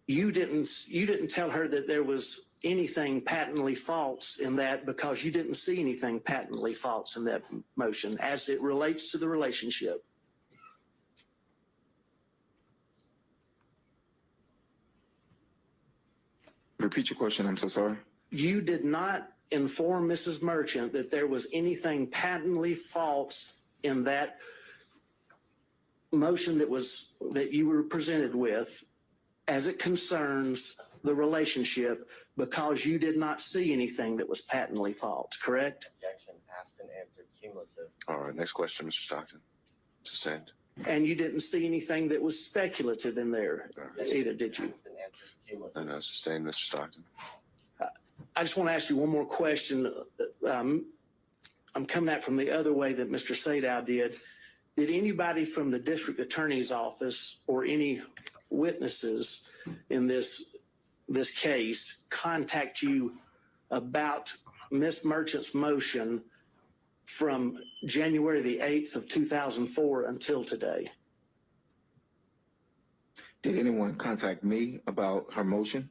You didn't tell her that there was anything patently false in that because you didn't see anything patently false in that motion as it relates to the relationship. Repeat your question, I'm so sorry. You did not inform Mrs. Merchant that there was anything patently false in that motion that you were presented with as it concerns the relationship because you did not see anything that was patently false, correct? Objection, asked and answered, cumulative. All right, next question, Mr. Stockton. Sustained. And you didn't see anything that was speculative in there either, did you? Asked and answered, cumulative. No, sustained, Mr. Stockton. I just want to ask you one more question. I'm coming at from the other way that Mr. Sadow did. Did anybody from the district attorney's office or any witnesses in this case contact you about Ms. Merchant's motion from January the 8th of 2004 until today? Did anyone contact me about her motion?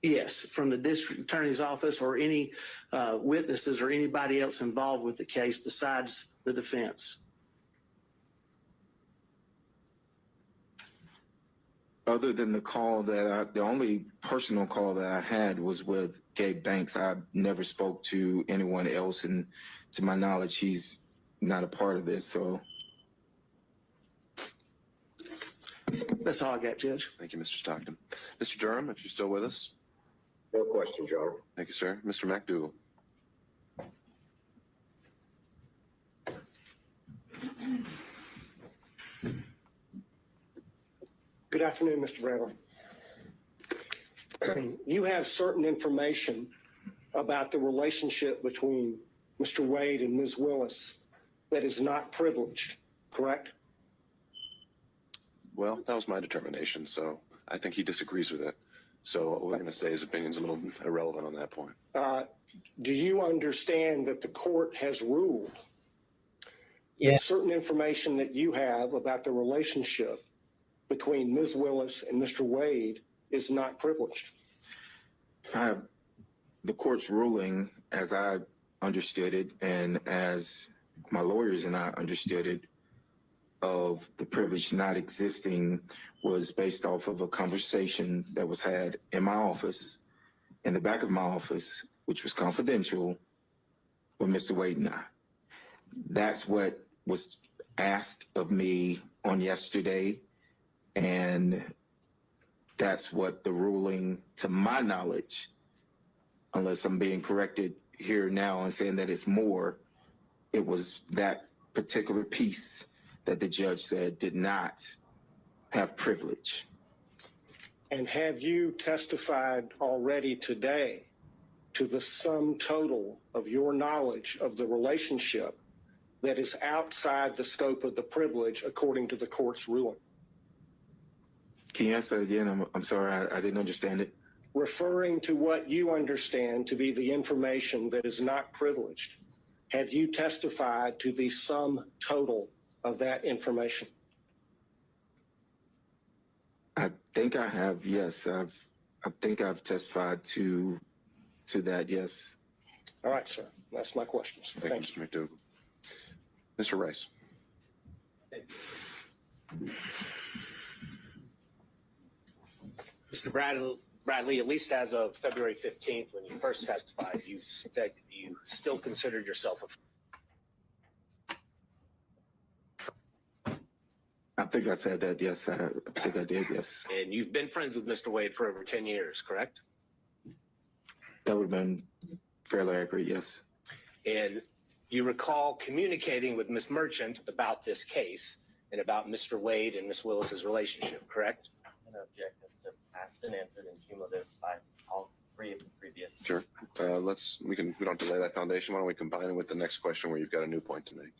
Yes, from the district attorney's office or any witnesses or anybody else involved with the case besides the defense. Other than the only personal call that I had was with Gabe Banks. I never spoke to anyone else, and to my knowledge, he's not a part of this, so. That's all I got, Judge. Thank you, Mr. Stockton. Mr. Durham, if you're still with us. No question, John. Thank you, sir. Mr. McDougall. Good afternoon, Mr. Bradley. You have certain information about the relationship between Mr. Wade and Ms. Willis that is not privileged, correct? Well, that was my determination, so I think he disagrees with it. So what we're going to say his opinion's a little irrelevant on that point. Do you understand that the court has ruled certain information that you have about the relationship between Ms. Willis and Mr. Wade is not privileged? The court's ruling, as I understood it, and as my lawyers and I understood it, of the privilege not existing was based off of a conversation that was had in my office, in the back of my office, which was confidential, with Mr. Wade and I. That's what was asked of me on yesterday, and that's what the ruling, to my knowledge, unless I'm being corrected here now and saying that it's more, it was that particular piece that the judge said did not have privilege. And have you testified already today to the sum total of your knowledge of the relationship that is outside the scope of the privilege according to the court's ruling? Can you ask that again? I'm sorry, I didn't understand it. Referring to what you understand to be the information that is not privileged, have you testified to the sum total of that information? I think I have, yes. I think I've testified to that, yes. All right, sir. That's my questions. Thank you, Mr. McDougall. Mr. Rice. Mr. Bradley, at least as of February 15th, when you first testified, you said you still considered yourself a. I think I said that, yes. I think I did, yes. And you've been friends with Mr. Wade for over 10 years, correct? That would have been fairly accurate, yes. And you recall communicating with Ms. Merchant about this case and about Mr. Wade and Ms. Willis's relationship, correct? I'm going to object as to asked and answered and cumulative by all three of the previous. Sure. We don't delay that foundation. Why don't we combine it with the next question where you've got a new point to make?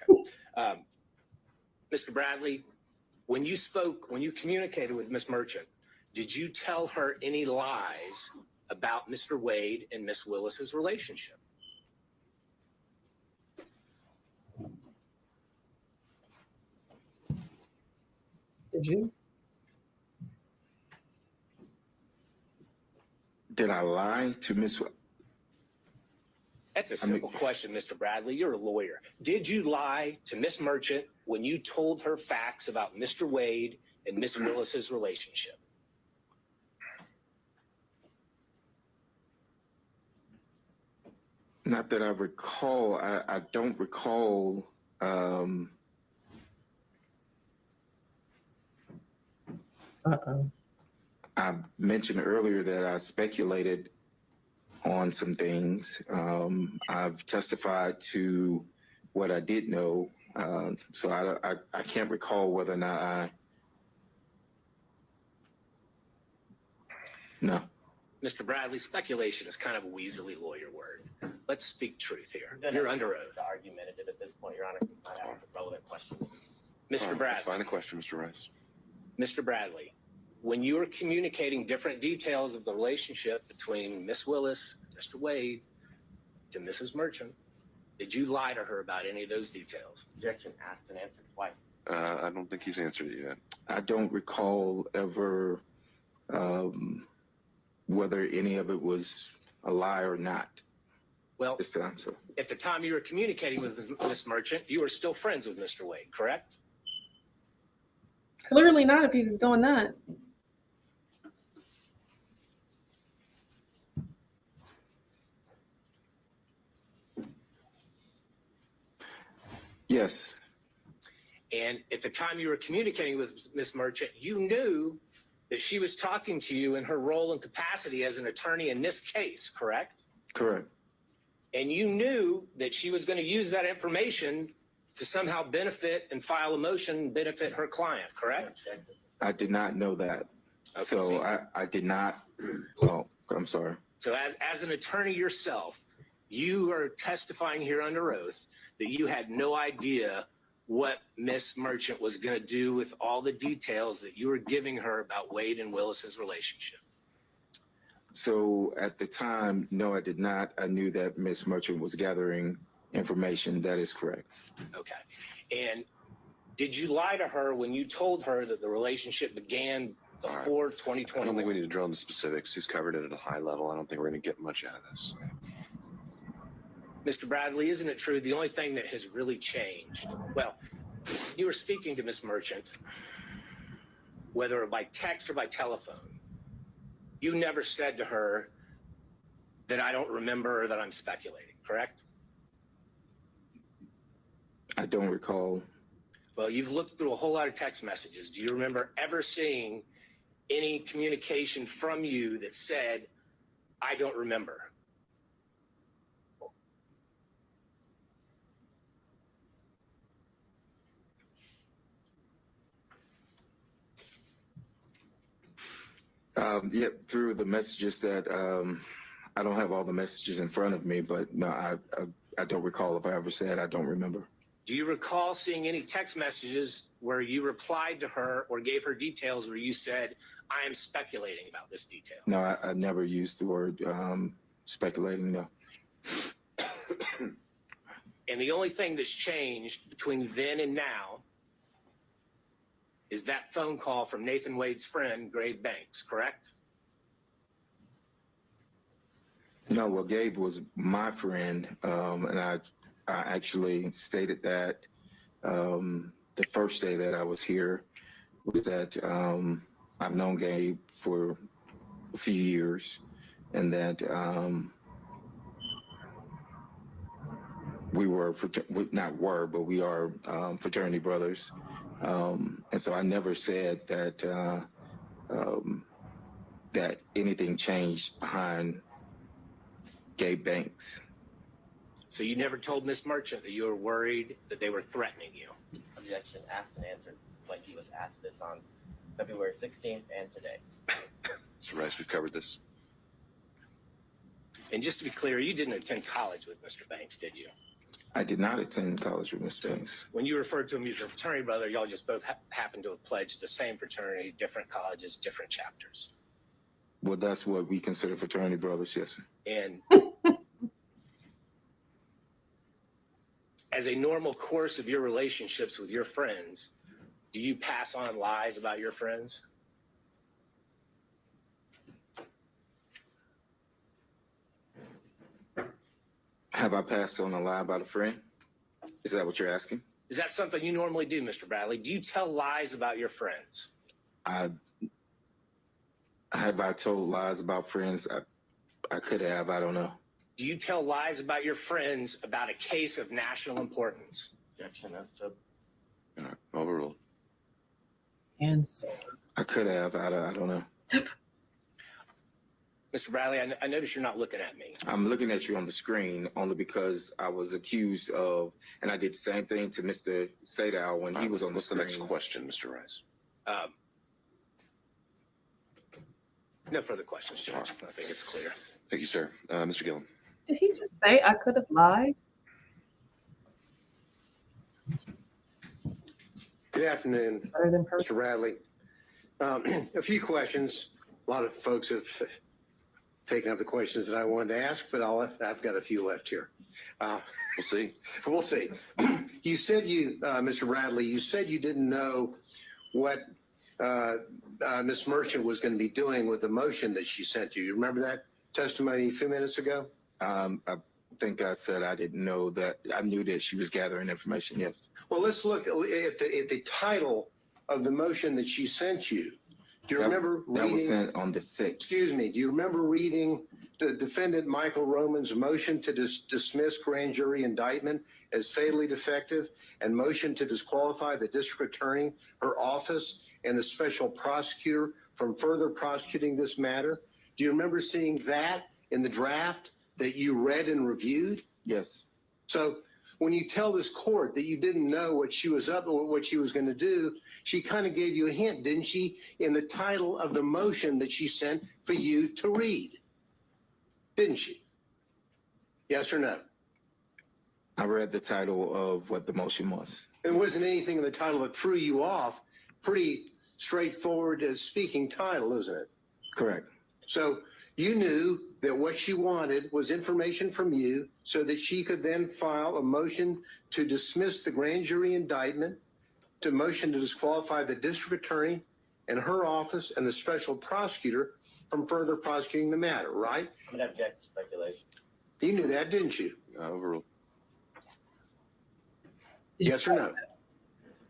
Okay. Mr. Bradley, when you communicated with Ms. Merchant, did you tell her any lies about Mr. Wade and Ms. Willis's relationship? Did you? Did I lie to Miss? That's a simple question, Mr. Bradley. You're a lawyer. Did you lie to Ms. Merchant when you told her facts about Mr. Wade and Ms. Willis's relationship? Not that I recall. I don't recall. I mentioned earlier that I speculated on some things. I've testified to what I did know. So I can't recall whether or not No. Mr. Bradley, speculation is kind of a weaselly lawyer word. Let's speak truth here. You're under oath. Argumentative at this point, Your Honor. I have relevant questions. Mr. Bradley. Let's find a question, Mr. Rice. Mr. Bradley, when you were communicating different details of the relationship between Miss Willis and Mr. Wade to Mrs. Merchant, did you lie to her about any of those details? Objection asked and answered twice. I don't think he's answered it yet. I don't recall ever whether any of it was a lie or not. Well, this time, so. At the time you were communicating with Miss Merchant, you were still friends with Mr. Wade, correct? Clearly not if he was doing that. Yes. And at the time you were communicating with Miss Merchant, you knew that she was talking to you in her role and capacity as an attorney in this case, correct? Correct. And you knew that she was going to use that information to somehow benefit and file a motion, benefit her client, correct? I did not know that. Okay, so I did not. Oh, I'm sorry. So as an attorney yourself, you are testifying here under oath that you had no idea what Miss Merchant was going to do with all the details that you were giving her about Wade and Willis's relationship. So at the time, no, I did not. I knew that Miss Merchant was gathering information. That is correct. Okay. And did you lie to her when you told her that the relationship began before 2020? I don't think we need to drill into specifics. He's covered it at a high level. I don't think we're going to get much out of this. Mr. Bradley, isn't it true the only thing that has really changed? Well, you were speaking to Miss Merchant, whether by text or by telephone. You never said to her that I don't remember or that I'm speculating, correct? I don't recall. Well, you've looked through a whole lot of text messages. Do you remember ever seeing any communication from you that said, I don't remember? Yeah, through the messages that I don't have all the messages in front of me, but no, I don't recall if I ever said I don't remember. Do you recall seeing any text messages where you replied to her or gave her details where you said, I am speculating about this detail? No, I never used the word speculating, no. And the only thing that's changed between then and now is that phone call from Nathan Wade's friend, Gabe Banks, correct? No, well, Gabe was my friend, and I actually stated that the first day that I was here was that I've known Gabe for a few years, and that we were, but we are fraternity brothers. And so I never said that that anything changed behind Gabe Banks. So you never told Miss Merchant that you were worried that they were threatening you? Objection, asked and answered, like he was asked this on February 16th and today. Mr. Rice, we've covered this. And just to be clear, you didn't attend college with Mr. Banks, did you? I did not attend college with Mr. Banks. When you referred to him as your fraternity brother, y'all just both happened to have pledged the same fraternity, different colleges, different chapters. Well, that's what we consider fraternity brothers, yes, sir. And as a normal course of your relationships with your friends, do you pass on lies about your friends? Have I passed on a lie about a friend? Is that what you're asking? Is that something you normally do, Mr. Bradley? Do you tell lies about your friends? Have I told lies about friends? I could have, I don't know. Do you tell lies about your friends about a case of national importance? Objection, as to Overruled. And so I could have, I don't know. Mr. Bradley, I notice you're not looking at me. I'm looking at you on the screen only because I was accused of, and I did the same thing to Mr. Sadow when he was on the What's screen. the next question, Mr. Rice? No further questions, Judge. I think it's clear. Thank you, sir. Mr. Gillum. did he just say I could have lied? Good afternoon, Better than person. Mr. Radley. A few questions. A lot of folks have taken up the questions that I wanted to ask, but I've got a few left here. We'll see. We'll see. You said Mr. Radley, you said you didn't know what Ms. Merchant was going to be doing with the motion that she sent you. You remember that testimony a few minutes ago? I think I said I didn't know that. I knew that she was gathering information, yes. Well, let's look at the title of the motion that she sent you. Do you remember reading? That was sent on the 6th. Excuse me. Do you remember reading the defendant Michael Roman's motion to dismiss grand jury indictment as fatally defective and motion to disqualify the district attorney, her office, and the special prosecutor from further prosecuting this matter? Do you remember seeing that in the draft that you read and reviewed? Yes. So when you tell this court that you didn't know what she was up or what she was going to do, she kind of gave you a hint, didn't she, in the title of the motion that she sent for you to read? Didn't she? Yes or no? I read the title of what the motion was. There wasn't anything in the title that threw you off. Pretty straightforward speaking title, isn't it? Correct. So you knew that what she wanted was information from you so that she could then file a motion to dismiss the grand jury indictment, to motion to disqualify the district attorney and her office and the special prosecutor from further prosecuting the matter, right? I'm going to object to speculation. You knew that, didn't you? Overruled. Yes or no?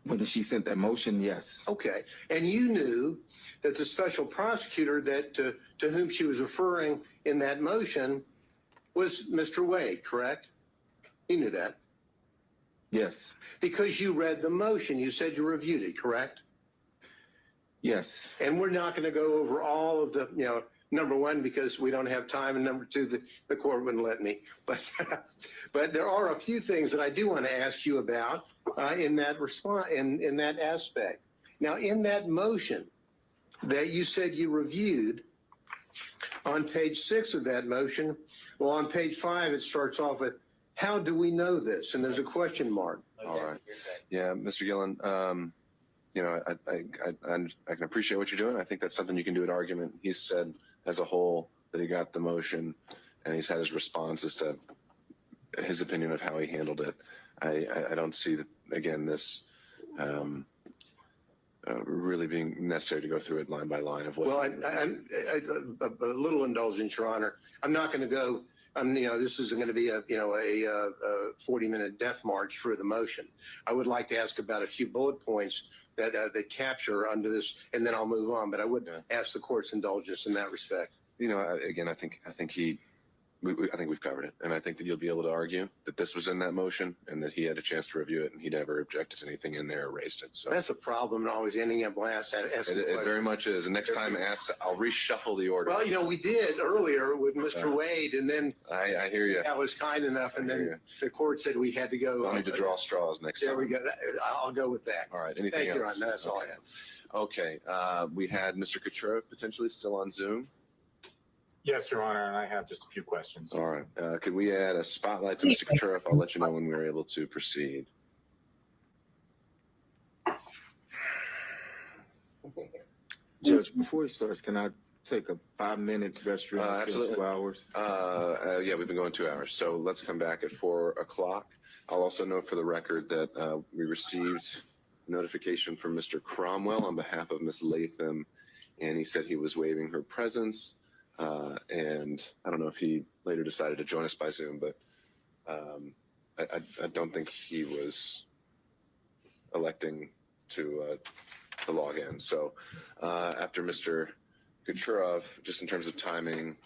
When she sent that motion, yes. Okay. And you knew that the special prosecutor that to whom she was referring in that motion was Mr. Wade, correct? You knew that. Yes. Because you read the motion. You said you reviewed it, correct? Yes. And we're not going to go over all of the, number one, because we don't have time, and number two, the court wouldn't let me. But there are a few things that I do want to ask you about in that response, in that aspect. Now, in that motion that you said you reviewed, On page 6 of that motion, well, on page 5, it starts off with, how do we know this? And there's a question mark. All right. Yeah, Mr. Gillen, you know, I can appreciate what you're doing. I think that's something you can do at argument. He's said as a whole that he got the motion, and he's had his response as to his opinion of how he handled it. I don't see that, again, this really being necessary to go through it line by line of what. Well, a little indulgence, Your Honor. I'm not going to go. You know, this isn't going to be a 40-minute death march for the motion. I would like to ask about a few bullet points that capture under this, and then I'll move on. But I would ask the court's indulgence in that respect. You know, again, I think we've covered it, and I think that you'll be able to argue that this was in that motion and that he had a chance to review it, and he never objected to anything in there or raised it. So that's a problem, and always ending up last. It very much is. And next time asked, I'll reshuffle the order. Well, you know, we did earlier with Mr. Wade, and then I hear you. That was kind enough, and then the court said we had to go. I'll need to draw straws next time. There we go. I'll go with that. All right. Anything Thank else? you, Ron. That's all I have. Okay. We had Mr. Kucherov potentially still on Zoom. Yes, Your Honor, and I have just a few questions. All right. Could we add a spotlight to Mr. Kucherov? I'll let you know when we're able to proceed. Judge, before he starts, can I take a 5-minute restroom? Absolutely. 2 hours. Yeah, we've been going 2 hours. So let's come back at 4 o'clock. I'll also note for the record that we received notification from Mr. Cromwell on behalf of Ms. Latham, and he said he was waiving her presence. And I don't know if he later decided to join us by Zoom, but I don't think he was electing to log in. So after Mr. Kucherov, just in terms of timing,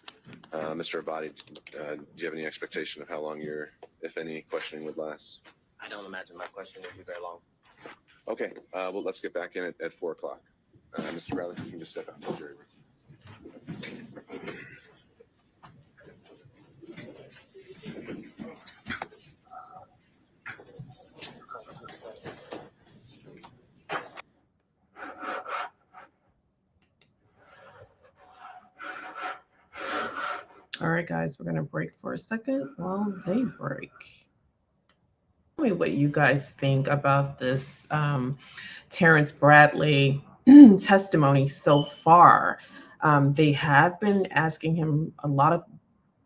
Mr. Abadi, do you have any expectation of how long your, if any, questioning would last? I don't imagine my question will be very long. Okay, well, let's get back in at 4 o'clock. Mr. Bradley, you can just step out to the jury room. All right, guys, we're going to break for a second while they break. Tell me what you guys think about this Terrence Bradley testimony so far. They have been asking him a lot of,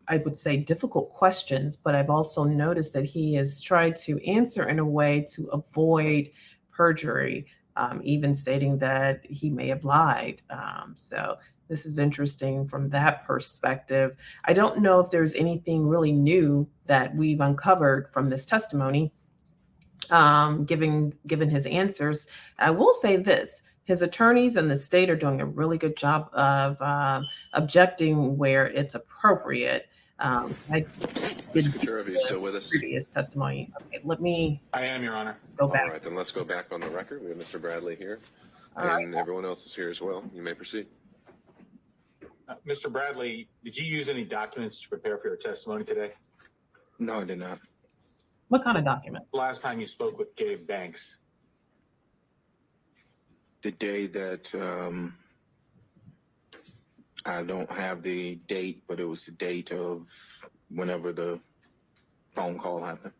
I would say, difficult questions, but I've also noticed that he has tried to answer in a way to avoid perjury, even stating that he may have lied. So this is interesting from that perspective. I don't know if there's anything really new that we've uncovered from this testimony, given his answers. I will say this. His attorneys and the state are doing a really good job of objecting where it's appropriate. I did still with us? Previous testimony. Okay, let me. I am, Your Honor. Go back. All right, then let's go back on the record. We have Mr. Bradley here, and everyone else is here as well. You may proceed. Mr. Bradley, did you use any documents to prepare for your testimony today? No, I did not. What kind of document? Last time you spoke with Gabe Banks. The day that I don't have the date, but it was the date of whenever the phone call happened.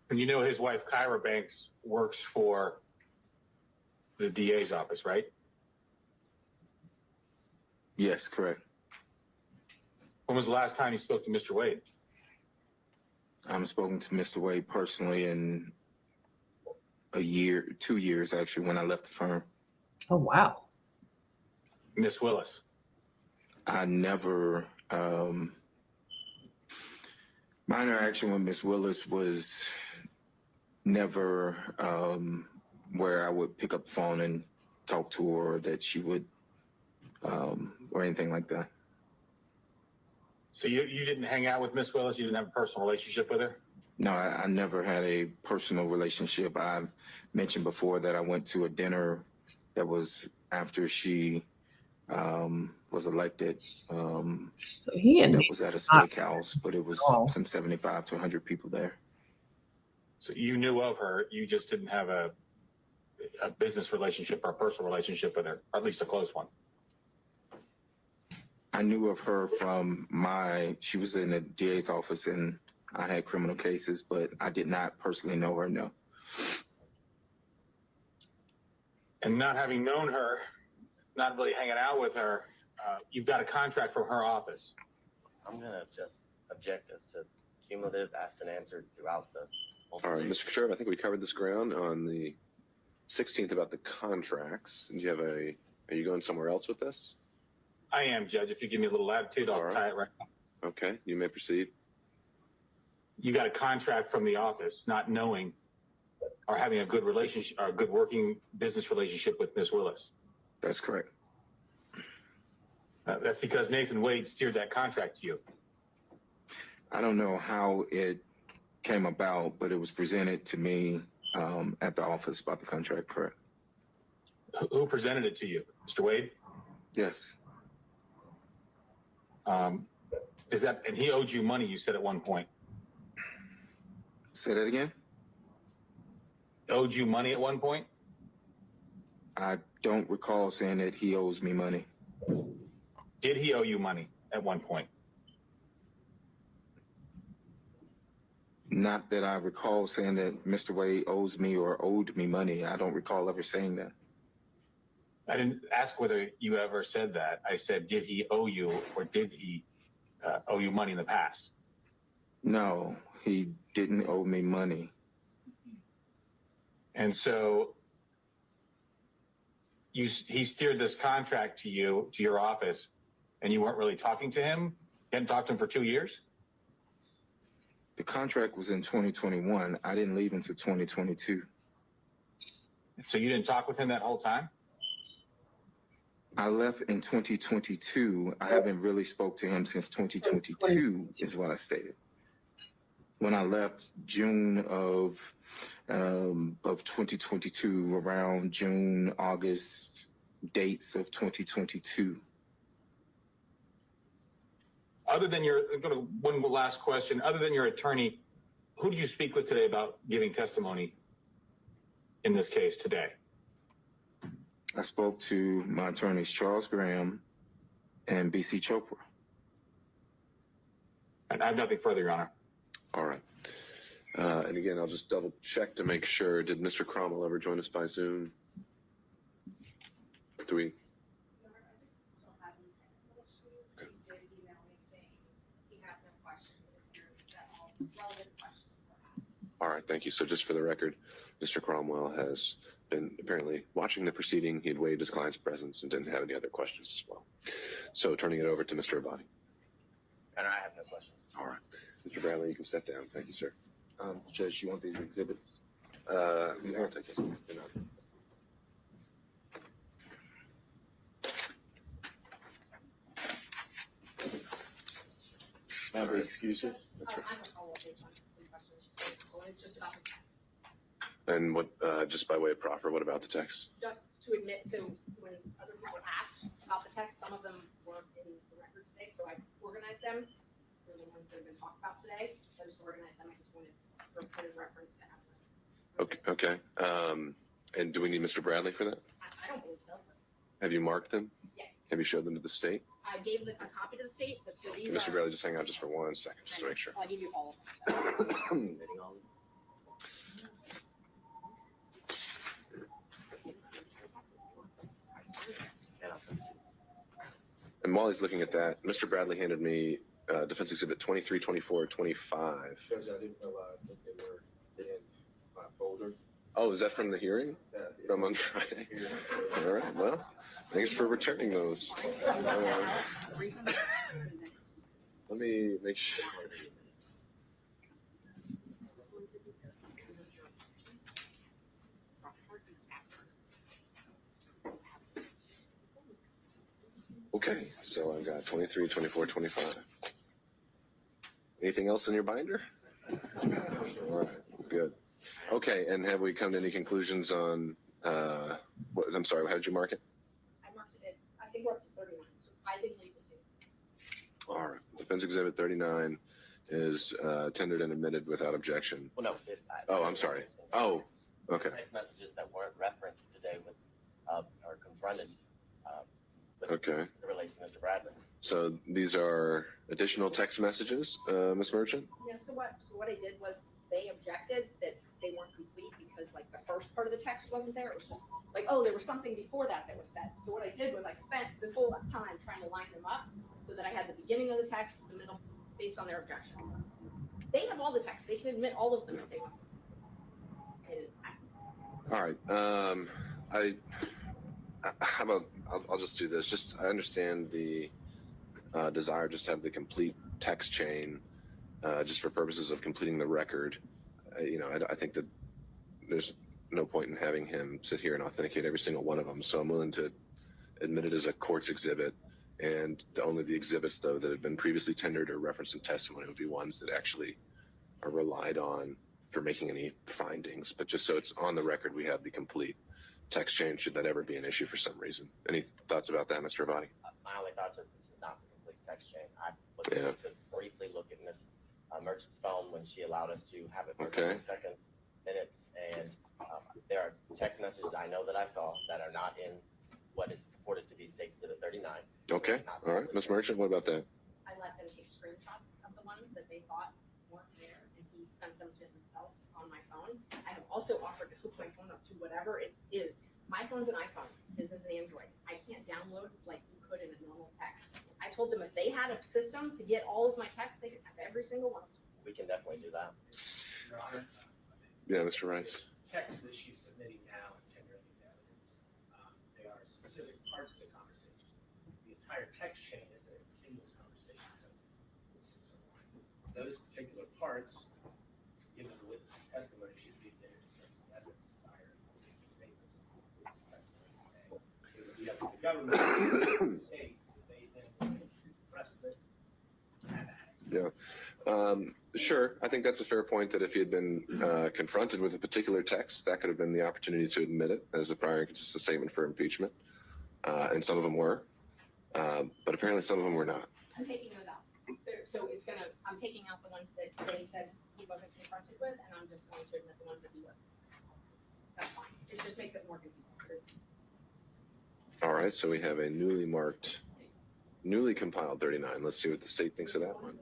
And you know his wife, Kyra Banks, works for the DA's office, right? Yes, correct. When was the last time you spoke to Mr. Wade? I haven't spoken to Mr. Wade personally in a year, 2 years, actually, when I left the firm. Oh, wow. Miss Willis? I never, my interaction with Miss Willis was never where I would pick up the phone and talk to her, or that she would, or anything like that. So you didn't hang out with Miss Willis? You didn't have a personal relationship with her? No, I never had a personal relationship. I mentioned before that I went to a dinner that was after she was elected. So he that was at a steakhouse, but it was some 75 to 100 people there. So you knew of her, you just didn't have a business relationship or a personal relationship with her, or at least a close one. I knew of her from she was in the DA's office and I had criminal cases, but I did not personally know her, no. And not having known her, not really hanging out with her, you've got a contract from her office. I'm gonna just object as to cumulative asked and answered throughout the. All right, Mr. Sheriff, I think we covered this ground on the 16th about the contracts. And are you going somewhere else with this? I am, Judge. If you give me a little latitude, I'll tie it right now. Okay, you may proceed. You got a contract from the office, not knowing or having a good relationship or a good working business relationship with Ms. Willis. That's correct. That's because Nathan Wade steered that contract to you. I don't know how it came about, but it was presented to me at the office about the contract, correct? Who presented it to you? Mr. Wade? Yes. And he owed you money, you said at one point. Say that again? Owed you money at one point? I don't recall saying that he owes me money. Did he owe you money at one point? Not that I recall saying that Mr. Wade owes me or owed me money. I don't recall ever saying that. I didn't ask whether you ever said that. I said, did he owe you or did he owe you money in the past? No, he didn't owe me money. And so he steered this contract to you, to your office, and you weren't really talking to him? You hadn't talked to him for 2 years? The contract was in 2021. I didn't leave until 2022. So you didn't talk with him that whole time? I left in 2022. I haven't really spoke to him since 2022 is what I stated. When I left June of 2022, around June, August dates of 2022. Other than one last question, other than your attorney, who did you speak with today about giving testimony in this case today? I spoke to my attorneys, Charles Graham and BC Chopra. And I have nothing further, Your Honor. All right. And again, I'll just double check to make sure. Did Mr. Cromwell ever join us by Zoom? Do we? All right, thank you. So just for the record, Mr. Cromwell has been apparently watching the proceeding. He had waived his client's presence and didn't have any other questions as well. So turning it over to Mr. Abadi. And I have no questions. All right. Mr. Bradley, you can step down. Thank you, sir. Judge, you want these exhibits? I'll take this. May I excuse you? That's right. I have a follow-up based on three questions. So it's just about the text. And what, just by way of proffer, what about the text? Just to admit, so when other people asked about the text, some of them weren't in the record today, so I organized them. They're the ones that have been talked about today, so I just organized them. I just wanted for point of reference to have them. Okay. And do we need Mr. Bradley for that? I don't believe so. Have you marked them? Yes. Have you showed them to the state? I gave a copy to the state, but so these Mr. are. Bradley, just hang out just for 1 second, just to make sure. I'll give you all of them. So. And while he's looking at that, Mr. Bradley handed me Defense Exhibit 23, 24, 25. Judge, I didn't realize that they were in my folder. Oh, is that from the hearing? From on Friday? All right, well, thanks for returning those. Let me make sure. Okay, so I've got 23, 24, 25. Anything else in your binder? All right, good. Okay, and have we come to any conclusions on, what, I'm sorry, how did you mark it? I marked it, I think we're up to 39, surprisingly the same. All right, Defense Exhibit 39 is tendered and admitted without objection. Well, no. I'm sorry. Oh, okay. Text messages that weren't referenced today with, or confronted, with Okay. the relates to Mr. Bradley. So these are additional text messages, Ms. Merchant? Yeah, so what I did was they objected that they weren't complete because like the first part of the text wasn't there. It was just like, oh, there was something before that was said. So what I did was I spent this whole time trying to line them up so that I had the beginning of the text, the middle, based on their objection. They have all the text. They can admit all of them if they want. All right. How about I'll just do this. Just I understand the desire just to have the complete text chain, just for purposes of completing the record. I think that there's no point in having him sit here and authenticate every single one of them. So I'm willing to admit it as a court's exhibit, and only the exhibits though that have been previously tendered or referenced in testimony would be ones that actually are relied on for making any findings. But just so it's on the record, we have the complete text chain should that ever be an issue for some reason. Any thoughts about that, Mr. Avati? My only thoughts are this is not the complete text chain. I was able to briefly look at Ms. Merchant's phone when she allowed us to have it for 10 seconds, minutes, and there are text messages I know that I saw that are not in what is purported to be State Exhibit 39. Okay, all right. Ms. Merchant, what about that? I let them take screenshots of the ones that they thought weren't there, and he sent them to himself on my phone. I have also offered to hook my phone up to whatever it is. My phone's an iPhone. His is an Android. I can't download like you could in a normal text. I told them if they had a system to get all of my texts, they could have every single one. We can definitely do that. Your Honor. Yeah, Mr. Rice. Text that she's submitting now and tendering into evidence, they are specific parts of the conversation. The entire text chain is a continuous conversation. So those particular parts, given the witness's testimony, should be admitted to search the evidence prior to the statements of the witness testimony today. It would be up to the government to the state if they then introduce the rest of it. Yeah. Sure. I think that's a fair point that if he had been confronted with a particular text, that could have been the opportunity to admit it as a prior and consistent statement for impeachment. And some of them were, but apparently some of them were not. I'm taking those out. So I'm taking out the ones that they said he wasn't confronted with, and I'm just going to admit the ones that he wasn't. That's fine. It just makes it more confusing. All right. So we have a newly marked, newly compiled 39. Let's see what the state thinks of that one.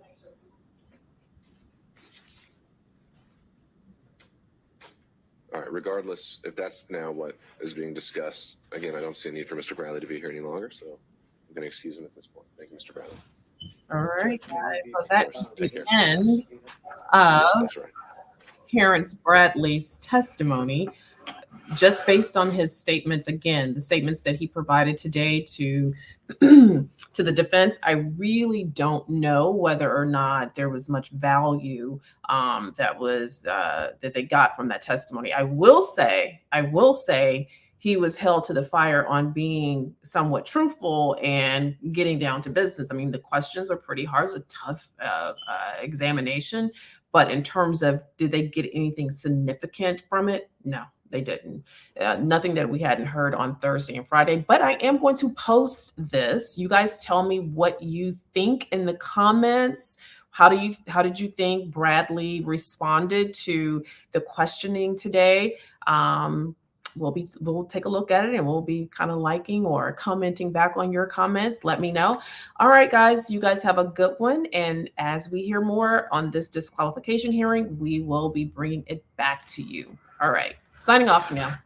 All right, regardless, if that's now what is being discussed, again, I don't see a need for Mr. Bradley to be here any longer, so I'm going to excuse him at this point. Thank you, Mr. Bradley. All right, guys. So that's the end of Terrence Bradley's testimony. Just based on his statements, again, the statements that he provided today to the defense, I really don't know whether or not there was much value that they got from that testimony. I will say he was held to the fire on being somewhat truthful and getting down to business. I mean, the questions are pretty hard. It's a tough examination, but in terms of did they get anything significant from it? No. They didn't. Nothing that we hadn't heard on Thursday and Friday, but I am going to post this. You guys tell me what you think in the comments. How did you think Bradley responded to the questioning today? We'll take a look at it and we'll be kind of liking or commenting back on your comments. Let me know. All right, guys, you guys have a good one. And as we hear more on this disqualification hearing, we will be bringing it back to you. All right. Signing off now.